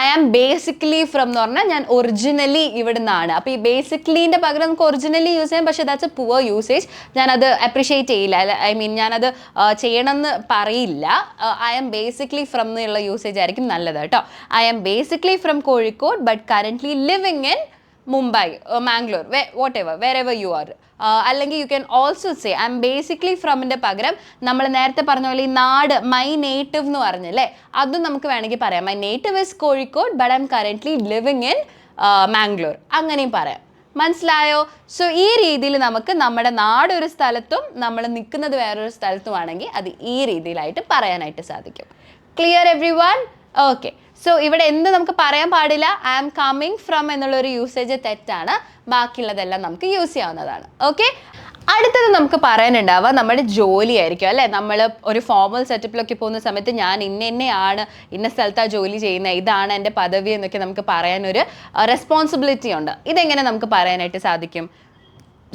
I am basically from എന്ന് പറഞ്ഞാൽ ഞാൻ ഒറിജിനലി ഇവിടെ നിന്നാണ്. അപ്പോൾ ഈ ബേസിക്കലീൻ്റെ പകരം നമുക്ക് ഒറിജിനലി യൂസ് ചെയ്യാം, പക്ഷേ ദാറ്റ്സ് എ പുവർ യൂസേജ്. ഞാനത് അപ്രിഷ്യേറ്റ് ചെയ്യില്ല, ഐ മീൻ ഞാനത് ചെയ്യണമെന്ന് പറയില്ല. I am basically from എന്നുള്ള യൂസേജ് ആയിരിക്കും നല്ലത് കേട്ടോ. I am basically from Kozhikode but currently living in Mumbai, Mangalore, whatever, wherever you are. അല്ലെങ്കിൽ you can also say I am basically ഫ്രമിൻ്റെ പകരം നമ്മൾ നേരത്തെ പറഞ്ഞ പോലെ ഈ നാട് മൈ നേറ്റീവ് എന്ന് പറഞ്ഞല്ലേ, അതും നമുക്ക് വേണമെങ്കിൽ പറയാം. My native is Kozhikode but I am currently living in Mangalore, അങ്ങനെയും പറയാം. മനസ്സിലായോ? സോ ഈ രീതിയിൽ നമുക്ക് നമ്മുടെ നാട് ഒരു സ്ഥലത്തും നമ്മൾ നിൽക്കുന്നത് വേറൊരു സ്ഥലത്തുമാണെങ്കിൽ അത് ഈ രീതിയിലായിട്ട് പറയാനായിട്ട് സാധിക്കും. Clear every one? Okay. So ഇവിടെ എന്ത് നമുക്ക് പറയാൻ പാടില്ല, ഐ ആം കമ്മിങ് ഫ്രം എന്നുള്ളൊരു യൂസേജ് തെറ്റാണ്, ബാക്കിയുള്ളതെല്ലാം നമുക്ക് യൂസ് ചെയ്യാവുന്നതാണ്. ഓക്കെ. അടുത്തത് നമുക്ക് പറയാനുണ്ടാവുക നമ്മുടെ ജോലിയായിരിക്കും അല്ലേ. നമ്മൾ ഒരു ഫോർമൽ സെറ്റപ്പിലൊക്കെ പോകുന്ന സമയത്ത് ഞാൻ ഇന്നയാണ്, ഇന്ന സ്ഥലത്താണ് ജോലി ചെയ്യുന്നത്, ഇതാണ് എൻ്റെ പദവി എന്നൊക്കെ നമുക്ക് പറയാനൊരു റെസ്പോൺസിബിലിറ്റി ഉണ്ട്. ഇതെങ്ങനെ നമുക്ക് പറയാനായിട്ട് സാധിക്കും?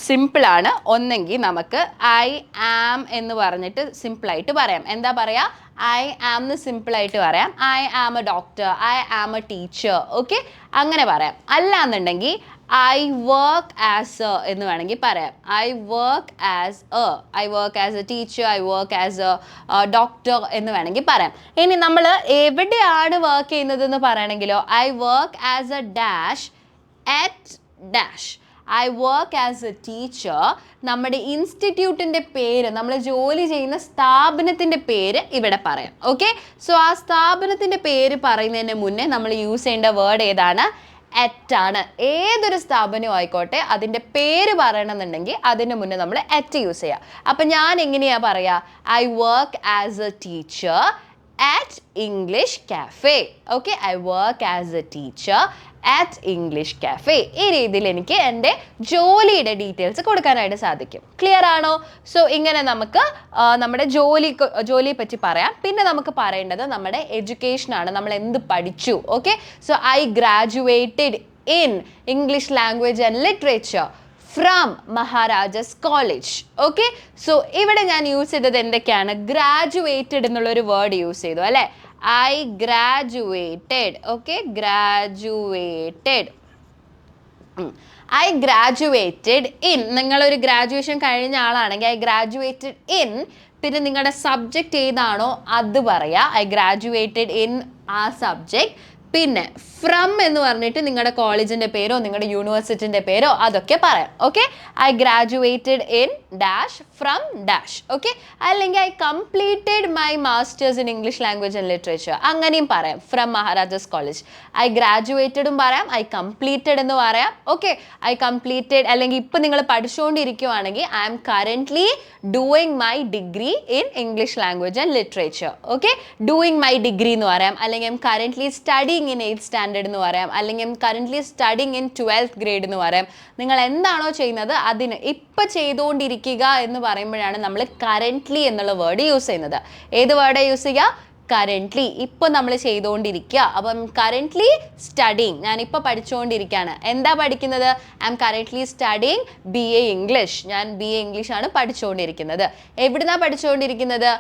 സിമ്പിളാണ്. ഒന്നെങ്കിൽ നമുക്ക് ഐ ആം എന്ന് പറഞ്ഞിട്ട് സിമ്പിളായിട്ട് പറയാം. എന്താ പറയുക? ഐ ആം എന്ന് സിമ്പിളായിട്ട് പറയാം. I am a doctor, I am a teacher. Okay, അങ്ങനെ പറയാം. അല്ലാന്നുണ്ടെങ്കിൽ ഐ വർക്ക് ആസ് എ എന്ന് വേണമെങ്കിൽ പറയാം. I work as a teacher, I work as a doctor എന്ന് വേണമെങ്കിൽ പറയാം. ഇനി നമ്മൾ എവിടെയാണ് വർക്ക് ചെയ്യുന്നതെന്ന് പറയണമെങ്കിലോ I work as a dash at dash. I work as a teacher, നമ്മുടെ ഇൻസ്റ്റിറ്റ്യൂട്ടിൻ്റെ പേര്, നമ്മൾ ജോലി ചെയ്യുന്ന സ്ഥാപനത്തിൻ്റെ പേര് ഇവിടെ പറയാം. ഓക്കെ. സോ ആ സ്ഥാപനത്തിൻ്റെ പേര് പറയുന്നതിന് മുന്നേ നമ്മൾ യൂസ് ചെയ്യേണ്ട വേർഡ് ഏതാണ്? അറ്റ് ആണ്. ഏതൊരു സ്ഥാപനവും ആയിക്കോട്ടെ അതിൻ്റെ പേര് പറയണമെന്നുണ്ടെങ്കിൽ അതിന് മുന്നേ നമ്മൾ അറ്റ് യൂസ് ചെയ്യുക. അപ്പം ഞാൻ എങ്ങനെയാണ് പറയുക? I work as a teacher at English Cafe. Okay, I work as a teacher at English Cafe. ഈ രീതിയിൽ എനിക്ക് എൻ്റെ ജോലിയുടെ ഡീറ്റെയിൽസ് കൊടുക്കാനായിട്ട് സാധിക്കും. ക്ലിയർ ആണോ? സോ ഇങ്ങനെ നമുക്ക് നമ്മുടെ ജോലിയെ പറ്റി പറയാം. പിന്നെ നമുക്ക് പറയേണ്ടത് നമ്മുടെ എഡ്യൂക്കേഷനാണ്, നമ്മൾ എന്ത് പഠിച്ചു. Okay. So I graduated in English language and literature from Maharajas college. Okay. So ഇവിടെ ഞാൻ യൂസ് ചെയ്തത് എന്തൊക്കെയാണ്? ഗ്രാജുവേറ്റഡ് എന്നുള്ളൊരു വേർഡ് യൂസ് ചെയ്തു അല്ലേ. I graduated. Okay, graduated. I graduated in. നിങ്ങളൊരു ഗ്രാജുവേഷൻ കഴിഞ്ഞ ആളാണെങ്കിൽ ഐ ഗ്രാജുവേറ്റഡ് ഇൻ, പിന്നെ നിങ്ങളുടെ സബ്ജക്റ്റ് ഏതാണോ അത് പറയാം. ഐ ഗ്രാജുവേറ്റഡ് ഇൻ ആ സബ്ജക്റ്റ്. പിന്നെ ഫ്രം എന്ന് പറഞ്ഞിട്ട് നിങ്ങളുടെ കോളേജിൻ്റെ പേരോ നിങ്ങളുടെ യൂണിവേഴ്സിറ്റിൻ്റെ പേരോ അതൊക്കെ പറയാം. Okay. I graduated in dash from dash. Okay. അല്ലെങ്കിൽ I completed my masters in English language and literature, അങ്ങനെയും പറയാം. ഫ്രം മഹാരാജാസ് കോളേജ് ഐ ഗ്രാജുവേറ്റഡും പറയാം, ഐ കംപ്ലീറ്റഡ് എന്ന് പറയാം. ഓക്കെ. ഐ കംപ്ലീറ്റഡ്, അല്ലെങ്കിൽ ഇപ്പം നിങ്ങൾ പഠിച്ചുകൊണ്ടിരിക്കുകയാണെങ്കിൽ I am currently doing my degree in English language and literature. Okay. Doing my degree എന്ന് പറയാം. അല്ലെങ്കിൽ I am currently studying in 8th standard എന്ന് പറയാം. അല്ലെങ്കിൽ I am currently studying in 12th grade എന്ന് പറയാം. നിങ്ങൾ എന്താണോ ചെയ്യുന്നത് അതിന് ഇപ്പം ചെയ്തുകൊണ്ടിരിക്കുക എന്ന് പറയുമ്പോഴാണ് നമ്മൾ കറൻ്റ്ലി എന്നുള്ള വേർഡ് യൂസ് ചെയ്യുന്നത്. ഏത് വേർഡാണ് യൂസ് ചെയ്യുക? കറൻ്റ്ലി. ഇപ്പം നമ്മൾ ചെയ്തുകൊണ്ടിരിക്കുക. അപ്പം കറൻ്റ്ലി സ്റ്റഡിങ്, ഞാനിപ്പോൾ പഠിച്ചുകൊണ്ടിരിക്കുകയാണ്. എന്താ പഠിക്കുന്നത്? I am currently studying BA English. ഞാൻ BA ഇംഗ്ലീഷാണ് പഠിച്ചുകൊണ്ടിരിക്കുന്നത്. എവിടുന്നാണ് പഠിച്ചുകൊണ്ടിരിക്കുന്നത്?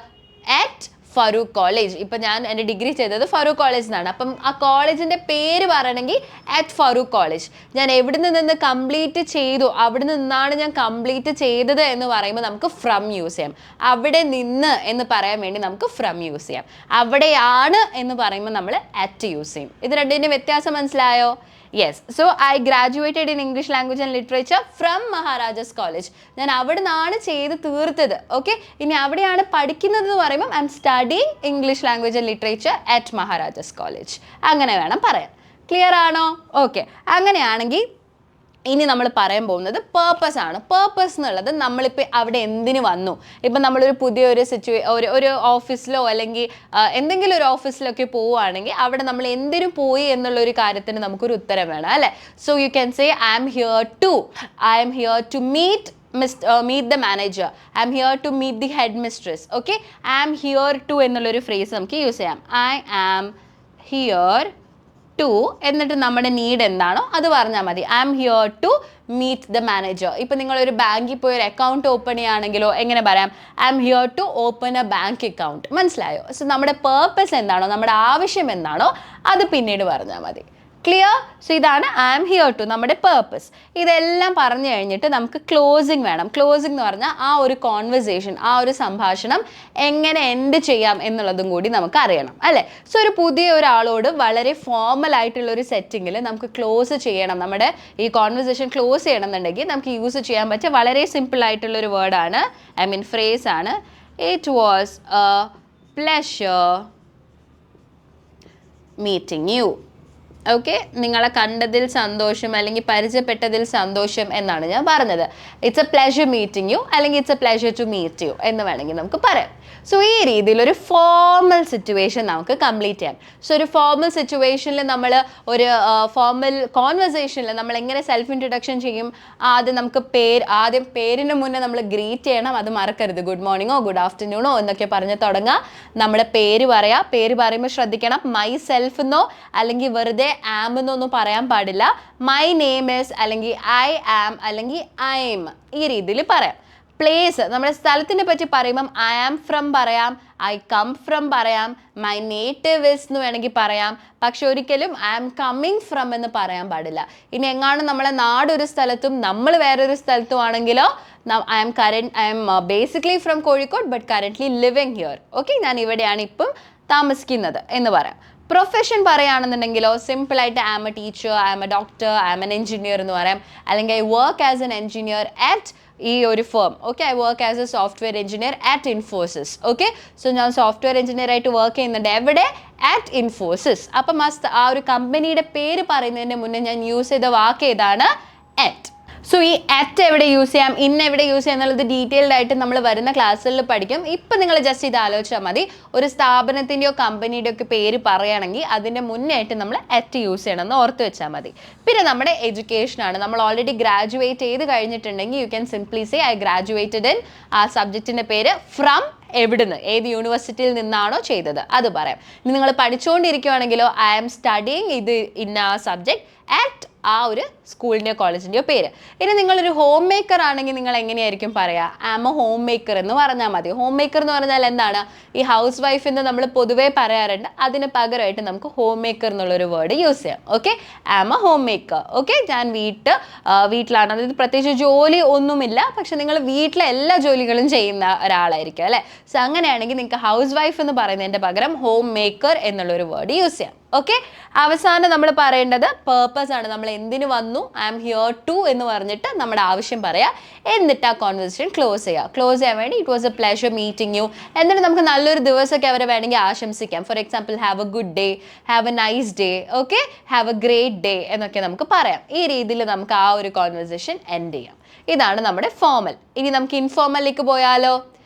At Farook college. ഇപ്പം ഞാൻ എൻ്റെ ഡിഗ്രി ചെയ്തത് ഫറൂഖ് കോളേജിൽ നിന്നാണ്. അപ്പം ആ കോളേജിൻ്റെ പേര് പറയണമെങ്കിൽ അറ്റ് ഫറൂഖ് കോളേജ്. ഞാൻ എവിടെ നിന്ന് കംപ്ലീറ്റ് ചെയ്തു, അവിടെ നിന്നാണ് ഞാൻ കംപ്ലീറ്റ് ചെയ്തത് എന്ന് പറയുമ്പോൾ നമുക്ക് ഫ്രം യൂസ് ചെയ്യാം. അവിടെ നിന്ന് എന്ന് പറയാൻ വേണ്ടി നമുക്ക് ഫ്രം യൂസ് ചെയ്യാം. അവിടെയാണ് എന്ന് പറയുമ്പോൾ നമ്മൾ അറ്റ് യൂസ് ചെയ്യും. ഇത് രണ്ടിൻ്റെ വ്യത്യാസം മനസ്സിലായോ? Yes. So I graduated in English language and literature from Maharajas college. ഞാൻ അവിടെ നിന്നാണ് ചെയ്ത് തീർത്തത്. ഓക്കെ. ഇനി അവിടെയാണ് പഠിക്കുന്നത് എന്ന് പറയുമ്പോൾ I am studying English language and literature at Maharajas college. അങ്ങനെ വേണം പറയാൻ. ക്ലിയർ ആണോ? ഓക്കെ. അങ്ങനെയാണെങ്കിൽ ഇനി നമ്മൾ പറയാൻ പോകുന്നത് പേർപ്പസ് ആണ്. പേർപ്പസ് എന്നുള്ളത് നമ്മളിപ്പോൾ അവിടെ എന്തിന് വന്നു. ഇപ്പം നമ്മളൊരു പുതിയൊരു ഒരു ഓഫീസിലോ അല്ലെങ്കിൽ എന്തെങ്കിലും ഒരു ഓഫീസിലൊക്കെ പോവുകയാണെങ്കിൽ അവിടെ നമ്മൾ എന്തിനു പോയി എന്നുള്ളൊരു കാര്യത്തിന് നമുക്കൊരു ഉത്തരം വേണം അല്ലേ. So you can say I am here to meet the manager. I am here to meet the headmistress. Okay. I am here to എന്നുള്ളൊരു ഫ്രേസ് നമുക്ക് യൂസ് ചെയ്യാം. I am here ടു എന്നിട്ട് നമ്മുടെ നീഡ് എന്താണോ അത് പറഞ്ഞാൽ മതി. I am here to meet the manager. ഇപ്പം നിങ്ങളൊരു ബാങ്കിൽ പോയി ഒരു അക്കൗണ്ട് ഓപ്പൺ ചെയ്യുകയാണെങ്കിലോ എങ്ങനെ പറയാം? I am here to open a bank account. മനസ്സിലായോ? സോ നമ്മുടെ പേർപ്പസ് എന്താണോ, നമ്മുടെ ആവശ്യം എന്താണോ അത് പിന്നീട് പറഞ്ഞാൽ മതി. ക്ലിയർ? സോ ഇതാണ് ഐ ആം ഹിയർ ടു, നമ്മുടെ പേർപ്പസ്. ഇതെല്ലാം പറഞ്ഞു കഴിഞ്ഞിട്ട് നമുക്ക് ക്ലോസിങ് വേണം. ക്ലോസിംഗ് എന്ന് പറഞ്ഞാൽ ആ ഒരു കോൺവെർസേഷൻ, ആ ഒരു സംഭാഷണം എങ്ങനെ എൻഡ് ചെയ്യാം എന്നുള്ളതും കൂടി നമുക്ക് അറിയണം അല്ലേ? സോ ഒരു പുതിയ ഒരാളോട് വളരെ ഫോർമൽ ആയിട്ടുള്ള ഒരു സെറ്റിങ്ങിൽ നമുക്ക് ക്ലോസ് ചെയ്യണം, നമ്മുടെ ഈ കോൺവെർസേഷൻ ക്ലോസ് ചെയ്യണം എന്നുണ്ടെങ്കിൽ നമുക്ക് യൂസ് ചെയ്യാൻ പറ്റിയ വളരെ സിമ്പിൾ ആയിട്ടുള്ളൊരു വേർഡാണ്, ഫ്രേസ് ആണ്. It was a pleasure meeting you. Okay, നിങ്ങളെ കണ്ടതിൽ സന്തോഷം അല്ലെങ്കിൽ പരിചയപ്പെട്ടതിൽ സന്തോഷം എന്നാണ് ഞാൻ പറഞ്ഞത്. It's a pleasure meeting you അല്ലെങ്കിൽ it's a pleasure to meet you എന്ന് വേണമെങ്കിൽ നമുക്ക് പറയാം. സോ ഈ രീതിയിൽ ഒരു ഫോർമൽ സിറ്റുവേഷൻ നമുക്ക് കംപ്ലീറ്റ് ചെയ്യാം. സോ ഒരു ഫോർമൽ സിറ്റുവേഷനിൽ നമ്മൾ ഒരു ഫോർമൽ കോൺവെർസേഷനിൽ നമ്മൾ എങ്ങനെ സെൽഫ് ഇൻട്രൊഡക്ഷൻ ചെയ്യും? ആദ്യം പേരിന് മുന്നേ നമ്മൾ ഗ്രീറ്റ് ചെയ്യണം, അത് മറക്കരുത്. ഗുഡ് മോർണിംഗോ ഗുഡ് ആഫ്റ്റർനൂണോ എന്നൊക്കെ പറഞ്ഞ് തുടങ്ങുക. നമ്മുടെ പേര് പറയാം. പേര് പറയുമ്പോൾ ശ്രദ്ധിക്കണം, മൈ സെൽഫ് എന്നോ അല്ലെങ്കിൽ വെറുതെ ആം എന്നൊന്നും പറയാൻ പാടില്ല. മൈ നെയിം ഈസ് അല്ലെങ്കിൽ ഐ ആം അല്ലെങ്കിൽ ഐ എം, ഈ രീതിയിൽ പറയാം. പ്ലേസ്, നമ്മുടെ സ്ഥലത്തിനെ പറ്റി പറയുമ്പം ഐ ആം ഫ്രം പറയാം, ഐ കം ഫ്രം പറയാം, മൈ നേറ്റീവ് ഇസ് എന്ന് വേണമെങ്കിൽ പറയാം. പക്ഷെ ഒരിക്കലും ഐ ആം കമ്മിങ് ഫ്രം എന്ന് പറയാൻ പാടില്ല. ഇനി എങ്ങാനും നമ്മളെ നാടൊരു സ്ഥലത്തും നമ്മൾ വേറൊരു സ്ഥലത്തും ആണെങ്കിലോ I am basically from Kozhikode but currently living here. Okay, ഞാൻ ഇവിടെയാണ് ഇപ്പം താമസിക്കുന്നത് എന്ന് പറയാം. പ്രൊഫഷൻ പറയുകയാണെന്നുണ്ടെങ്കിലോ സിമ്പിളായിട്ട് I am a teacher, I am a doctor, I am an engineer എന്ന് പറയാം. അല്ലെങ്കിൽ I work as an engineer at ഈ ഒരു firm. Okay, I work as a software engineer at Infosys. Okay, so ഞാൻ സോഫ്റ്റ്വെയർ എഞ്ചിനീയർ ആയിട്ട് work ചെയ്യുന്നുണ്ട്. എവിടെ? At Infosys. അപ്പം ആ ഒരു കമ്പനിയുടെ പേര് പറയുന്നതിന് മുന്നേ ഞാൻ യൂസ് ചെയ്ത വാക്ക് ഏതാണ്? അറ്റ്. സോ ഈ അറ്റ് എവിടെ യൂസ് ചെയ്യാം, ഇന്ന് എവിടെ യൂസ് ചെയ്യാം എന്നുള്ളത് ഡീറ്റെയിൽഡ് ആയിട്ട് നമ്മൾ വരുന്ന ക്ലാസ്സുകളിൽ പഠിക്കും. ഇപ്പം നിങ്ങൾ ജസ്റ്റ് ഇത് ആലോചിച്ചാൽ മതി. ഒരു സ്ഥാപനത്തിൻ്റെയോ കമ്പനിയുടെയോ ഒക്കെ പേര് പറയുകയാണെങ്കിൽ അതിൻ്റെ മുന്നേ ആയിട്ട് നമ്മൾ അറ്റ് യൂസ് ചെയ്യണം എന്ന് ഓർത്ത് വെച്ചാൽ മതി. പിന്നെ നമ്മുടെ എഡ്യൂക്കേഷനാണ്. നമ്മൾ ഓൾറെഡി ഗ്രാജുവേറ്റ് ചെയ്ത് കഴിഞ്ഞിട്ടുണ്ടെങ്കിൽ you can simply say I graduated in, ആ സബ്ജക്റ്റിൻ്റെ പേര് ഫ്രം എവിടുന്ന്, ഏത് യൂണിവേഴ്സിറ്റിയിൽ നിന്നാണോ ചെയ്തത് അത് പറയാം. ഇനി നിങ്ങൾ പഠിച്ചുകൊണ്ടിരിക്കുകയാണെങ്കിലോ ഐ ആം സ്റ്റഡിങ് ഇത് ഇന്ന സബ്ജക്ട് അറ്റ് ആ ഒരു സ്കൂളിൻ്റെയോ കോളേജിൻ്റെയോ പേര്. ഇനി നിങ്ങളൊരു ഹോം മേക്കർ ആണെങ്കിൽ നിങ്ങൾ എങ്ങനെയായിരിക്കും പറയുക? I am a homemaker എന്ന് പറഞ്ഞാൽ മതി. ഹോം മേക്കർ എന്ന് പറഞ്ഞാൽ എന്താണ്? ഈ ഹൗസ് വൈഫ് എന്ന് നമ്മൾ പൊതുവേ പറയാറുണ്ട്. അതിന് പകരമായിട്ട് നമുക്ക് ഹോം മേക്കർ എന്നുള്ളൊരു വേർഡ് യൂസ് ചെയ്യാം. Okay, I am a homemaker. Okay, ഞാൻ വീട്ടിലാണ്. അതായത് പ്രത്യേകിച്ച് ജോലി ഒന്നുമില്ല, പക്ഷെ നിങ്ങൾ വീട്ടിലെ എല്ലാ ജോലികളും ചെയ്യുന്ന ഒരാളായിരിക്കും അല്ലേ? സോ അങ്ങനെയാണെങ്കിൽ നിങ്ങൾക്ക് ഹൗസ് വൈഫ് എന്ന് പറയുന്നതിൻ്റെ പകരം ഹോം മേക്കർ എന്നുള്ളൊരു വേർഡ് യൂസ് ചെയ്യാം. ഓക്കെ, അവസാനം നമ്മൾ പറയേണ്ടത് പേർപ്പസ് ആണ്. നമ്മൾ എന്തിനു വന്നു, ഐ ആം ഹിയർ ടു എന്ന് പറഞ്ഞിട്ട് നമ്മുടെ ആവശ്യം പറയാം. എന്നിട്ട് ആ കോൺവെർസേഷൻ ക്ലോസ് ചെയ്യുക. ക്ലോസ് ചെയ്യാൻ വേണ്ടി it was a pleasure meeting you. എന്നിട്ട് നമുക്ക് നല്ലൊരു ദിവസമൊക്കെ അവരെ വേണമെങ്കിൽ ആശംസിക്കാം. For example have a good day, have a nice day, okay, have a great day എന്നൊക്കെ നമുക്ക് പറയാം. ഈ രീതിയിൽ നമുക്ക് ആ ഒരു കോൺവെർസേഷൻ എൻഡ് ചെയ്യാം. ഇതാണ് നമ്മുടെ ഫോർമൽ. ഇനി നമുക്ക് ഇൻഫോർമലിലേക്ക് പോയാലോ?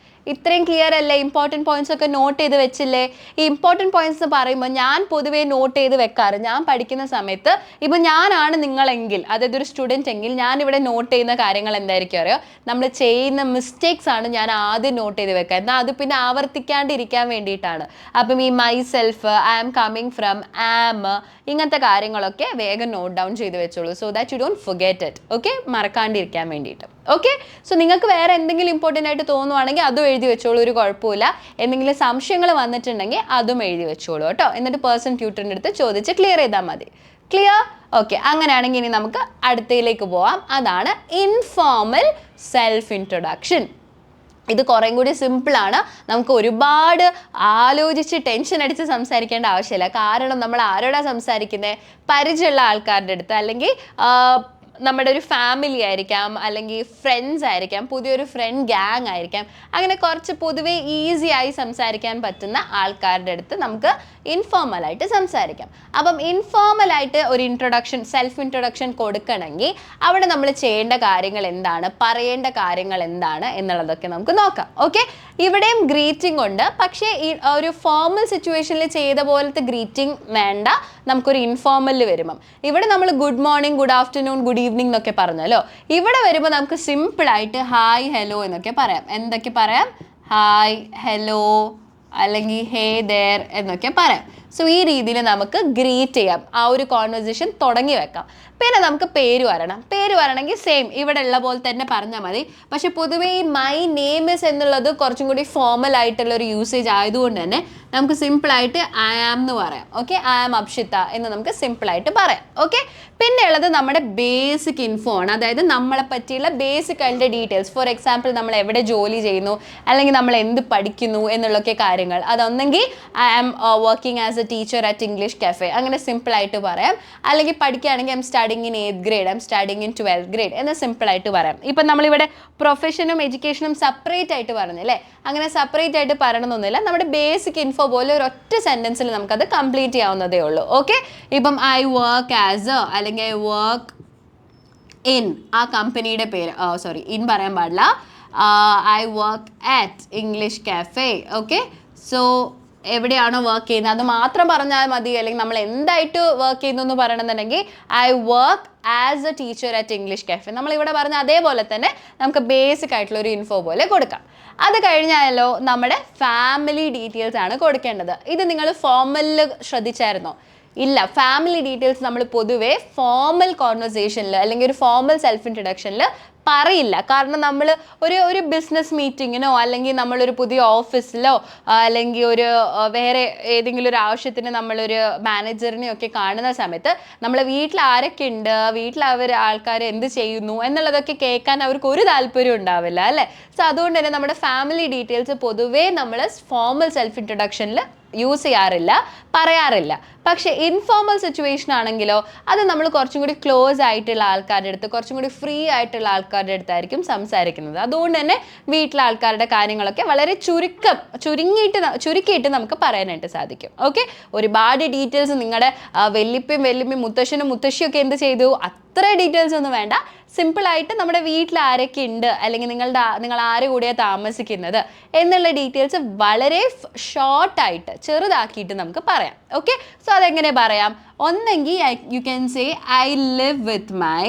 ഇത്രയും ക്ലിയർ അല്ലേ? ഇമ്പോർട്ടൻറ്റ് പോയിന്റ്സ് ഒക്കെ നോട്ട് ചെയ്ത് വെച്ചില്ലേ? ഈ ഇമ്പോർട്ടൻറ്റ് പോയിന്റ്സ് എന്ന് പറയുമ്പോൾ ഞാൻ പൊതുവേ നോട്ട് ചെയ്ത് വെക്കാറ്, ഞാൻ പഠിക്കുന്ന സമയത്ത് ഇപ്പോൾ ഞാനാണ് നിങ്ങളെങ്കിൽ, അതായത് ഒരു സ്റ്റുഡൻറ്റ് എങ്കിൽ ഞാനിവിടെ നോട്ട് ചെയ്യുന്ന കാര്യങ്ങൾ എന്തായിരിക്കും അറിയോ? നമ്മൾ ചെയ്യുന്ന മിസ്റ്റേക്സ് ആണ് ഞാൻ ആദ്യം നോട്ട് ചെയ്ത് വെക്കുക. എന്നാൽ അത് പിന്നെ ആവർത്തിക്കാണ്ടിരിക്കാൻ വേണ്ടിയിട്ടാണ്. അപ്പം ഈ myself, I am coming from, um, ഇങ്ങനത്തെ കാര്യങ്ങളൊക്കെ വേഗം നോട്ട് ഡൗൺ ചെയ്ത് വെച്ചോളൂ. So that you don't forget it. Okay, മറക്കാണ്ടിരിക്കാൻ വേണ്ടിയിട്ട്. ഓക്കെ, സോ നിങ്ങൾക്ക് വേറെ എന്തെങ്കിലും ഇമ്പോർട്ടൻ്റ് ആയിട്ട് തോന്നുവാണെങ്കിൽ അതും എഴുതി വെച്ചോളൂ, ഒരു കുഴപ്പമില്ല. എന്തെങ്കിലും സംശയങ്ങൾ വന്നിട്ടുണ്ടെങ്കിൽ അതും എഴുതി വെച്ചോളൂ കേട്ടോ. എന്നിട്ട് പേഴ്സൺ ട്യൂട്ടറിൻ്റെ അടുത്ത് ചോദിച്ച് ക്ലിയർ ചെയ്താൽ മതി. ക്ലിയർ? ഓക്കെ, അങ്ങനെയാണെങ്കിൽ ഇനി നമുക്ക് അടുത്തയിലേക്ക് പോവാം. അതാണ് ഇൻഫോർമൽ സെൽഫ് ഇൻട്രൊഡക്ഷൻ. ഇത് കുറേ കൂടി സിമ്പിളാണ്. നമുക്ക് ഒരുപാട് ആലോചിച്ച് ടെൻഷൻ അടിച്ച് സംസാരിക്കേണ്ട ആവശ്യമില്ല. കാരണം നമ്മൾ ആരോടാണ് സംസാരിക്കുന്നത്? പരിചയമുള്ള ആൾക്കാരുടെ അടുത്ത്, അല്ലെങ്കിൽ നമ്മുടെ ഒരു ഫാമിലി ആയിരിക്കാം, അല്ലെങ്കിൽ ഫ്രണ്ട്സ് ആയിരിക്കാം, പുതിയൊരു ഫ്രണ്ട് ഗ്യാങ് ആയിരിക്കാം. അങ്ങനെ കുറച്ച് പൊതുവെ ഈസി ആയി സംസാരിക്കാൻ പറ്റുന്ന ആൾക്കാരുടെ അടുത്ത് നമുക്ക് ഇൻഫോർമലായിട്ട് സംസാരിക്കാം. അപ്പം ഇൻഫോർമലായിട്ട് ഒരു ഇൻട്രൊഡക്ഷൻ, സെൽഫ് ഇൻട്രൊഡക്ഷൻ കൊടുക്കണമെങ്കിൽ അവിടെ നമ്മൾ ചെയ്യേണ്ട കാര്യങ്ങൾ എന്താണ്, പറയേണ്ട കാര്യങ്ങൾ എന്താണ് എന്നുള്ളതൊക്കെ നമുക്ക് നോക്കാം. ഓക്കെ, ഇവിടെയും ഗ്രീറ്റിംഗ് ഉണ്ട്. പക്ഷേ ഈ ഒരു ഫോർമൽ സിറ്റുവേഷനിൽ ചെയ്ത പോലത്തെ ഗ്രീറ്റിംഗ് വേണ്ട, നമുക്കൊരു ഇൻഫോർമലിൽ വരുമ്പം. ഇവിടെ നമ്മൾ good morning, good afternoon, good evening എന്നൊക്കെ പറഞ്ഞല്ലോ. ഇവിടെ വരുമ്പോൾ നമുക്ക് സിമ്പിളായിട്ട് ഹായ് ഹലോ എന്നൊക്കെ പറയാം. എന്തൊക്കെ പറയാം? ഹായ്, ഹലോ, അല്ലെങ്കിൽ ഹേ ദേർ എന്നൊക്കെ പറയാം. സോ ഈ രീതിയിൽ നമുക്ക് ഗ്രീറ്റ് ചെയ്യാം, ആ ഒരു കോൺവെർസേഷൻ തുടങ്ങി വെക്കാം. പിന്നെ നമുക്ക് പേര് വരണമെങ്കിൽ സെയിം ഇവിടെ ഉള്ള പോലെ തന്നെ പറഞ്ഞാൽ മതി. പക്ഷെ പൊതുവേ ഈ മൈ നെയിം ഇസ് എന്നുള്ളത് കുറച്ചും കൂടി ഫോമൽ ആയിട്ടുള്ള ഒരു യൂസേജ് ആയതുകൊണ്ട് തന്നെ നമുക്ക് സിമ്പിളായിട്ട് ഐ ആം എന്ന് പറയാം. ഓക്കെ, ഐ ആം അപ്ഷിത എന്ന് നമുക്ക് സിമ്പിളായിട്ട് പറയാം. ഓക്കെ, പിന്നെ ഉള്ളത് നമ്മുടെ ബേസിക് ഇൻഫോ ആണ്. അതായത് നമ്മളെ പറ്റിയുള്ള ബേസിക് ആയിട്ടുള്ള ഡീറ്റെയിൽസ്. ഫോർ എക്സാമ്പിൾ നമ്മൾ എവിടെ ജോലി ചെയ്യുന്നു, അല്ലെങ്കിൽ നമ്മൾ എന്ത് പഠിക്കുന്നു എന്നുള്ളൊക്കെ കാര്യങ്ങൾ. അതൊന്നെങ്കിൽ I am working as a teacher at English cafe, അങ്ങനെ സിമ്പിളായിട്ട് പറയാം. അല്ലെങ്കിൽ പഠിക്കുകയാണെങ്കിൽ I am studying in 8th grade, I am studying in 12th grade എന്ന് സിമ്പിളായിട്ട് പറയാം. ഇപ്പം നമ്മളിവിടെ പ്രൊഫഷനും എഡ്യൂക്കേഷനും സെപ്പറേറ്റ് ആയിട്ട് പറഞ്ഞല്ലേ, അങ്ങനെ സെപ്പറേറ്റ് ആയിട്ട് പറയണമെന്നൊന്നുമില്ല. നമ്മുടെ ബേസിക് ഇൻഫോ പോലെ ഒരു ഒറ്റ സെൻറ്റൻസിൽ നമുക്കത് കംപ്ലീറ്റ് ചെയ്യാവുന്നതേ ഉള്ളൂ. ഓക്കെ, ഇപ്പം ഐ വർക്ക് ആസ് എ അല്ലെങ്കിൽ ഐ വർക്ക് ഇൻ, ആ കമ്പനിയുടെ പേര് ഇൻ പറയാൻ പാടില്ല. I work at English cafe. Okay, so എവിടെയാണോ വർക്ക് ചെയ്യുന്നത് അത് മാത്രം പറഞ്ഞാൽ മതി. അല്ലെങ്കിൽ നമ്മൾ എന്തായിട്ട് വർക്ക് ചെയ്യുന്നു എന്ന് പറയണമെന്നുണ്ടെങ്കിൽ I work as a teacher at English cafe. നമ്മളിവിടെ പറഞ്ഞ അതേപോലെ തന്നെ നമുക്ക് ബേസിക് ആയിട്ടുള്ള ഒരു ഇൻഫോ പോലെ കൊടുക്കാം. അത് കഴിഞ്ഞാലോ നമ്മുടെ ഫാമിലി ഡീറ്റെയിൽസ് ആണ് കൊടുക്കേണ്ടത്. ഇത് നിങ്ങൾ ഫോർമലിൽ ശ്രദ്ധിച്ചായിരുന്നോ? ഇല്ല, ഫാമിലി ഡീറ്റെയിൽസ് നമ്മൾ പൊതുവേ ഫോർമൽ കോൺവെർസേഷനിൽ അല്ലെങ്കിൽ ഒരു ഫോർമൽ സെൽഫ് ഇൻട്രഡക്ഷനിൽ പറയില്ല. കാരണം നമ്മൾ ഒരു ബിസിനസ് മീറ്റിങ്ങിനോ അല്ലെങ്കിൽ നമ്മളൊരു പുതിയ ഓഫീസിലോ അല്ലെങ്കിൽ ഒരു വേറെ ഏതെങ്കിലും ഒരു ആവശ്യത്തിന് നമ്മളൊരു മാനേജറിനെയോ ഒക്കെ കാണുന്ന സമയത്ത് നമ്മൾ വീട്ടിൽ ആരൊക്കെ ഉണ്ട്, വീട്ടിൽ ആൾക്കാർ എന്ത് ചെയ്യുന്നു എന്നുള്ളതൊക്കെ കേൾക്കാൻ അവർക്ക് ഒരു താല്പര്യം ഉണ്ടാവില്ല അല്ലേ. സോ അതുകൊണ്ട് തന്നെ നമ്മുടെ ഫാമിലി ഡീറ്റെയിൽസ് പൊതുവേ നമ്മൾ ഫോർമൽ സെൽഫ് ഇൻട്രഡക്ഷനിൽ യൂസ് ചെയ്യാറില്ല, പറയാറില്ല. പക്ഷെ ഇൻഫോർമൽ സിറ്റുവേഷൻ ആണെങ്കിലോ അത് നമ്മൾ കുറച്ചും കൂടി ക്ലോസ് ആയിട്ടുള്ള ആൾക്കാരുടെ അടുത്ത്, കുറച്ചും കൂടി ഫ്രീ ആയിട്ടുള്ള ആൾക്കാരുടെ അടുത്തായിരിക്കും സംസാരിക്കുന്നത്. അതുകൊണ്ട് തന്നെ വീട്ടിലെ ആൾക്കാരുടെ കാര്യങ്ങളൊക്കെ വളരെ ചുരുക്കിയിട്ട് നമുക്ക് പറയാനായിട്ട് സാധിക്കും. ഓക്കെ, ഒരുപാട് ഡീറ്റെയിൽസ് നിങ്ങളുടെ വല്യപ്പയും മുത്തശ്ശനും മുത്തശ്ശിയൊക്കെ എന്ത് ചെയ്തു അത്ര ഡീറ്റെയിൽസ് ഒന്നും വേണ്ട. സിമ്പിളായിട്ട് നമ്മുടെ വീട്ടിൽ ആരൊക്കെ ഉണ്ട് അല്ലെങ്കിൽ നിങ്ങൾ ആരെ കൂടെയാണ് താമസിക്കുന്നത് എന്നുള്ള ഡീറ്റെയിൽസ് വളരെ ഷോർട്ടായിട്ട് ചെറുതാക്കിയിട്ട് നമുക്ക് പറയാം. ഓക്കെ, സോ അതെങ്ങനെ പറയാം? ഒന്നെങ്കിൽ U can say I live with my,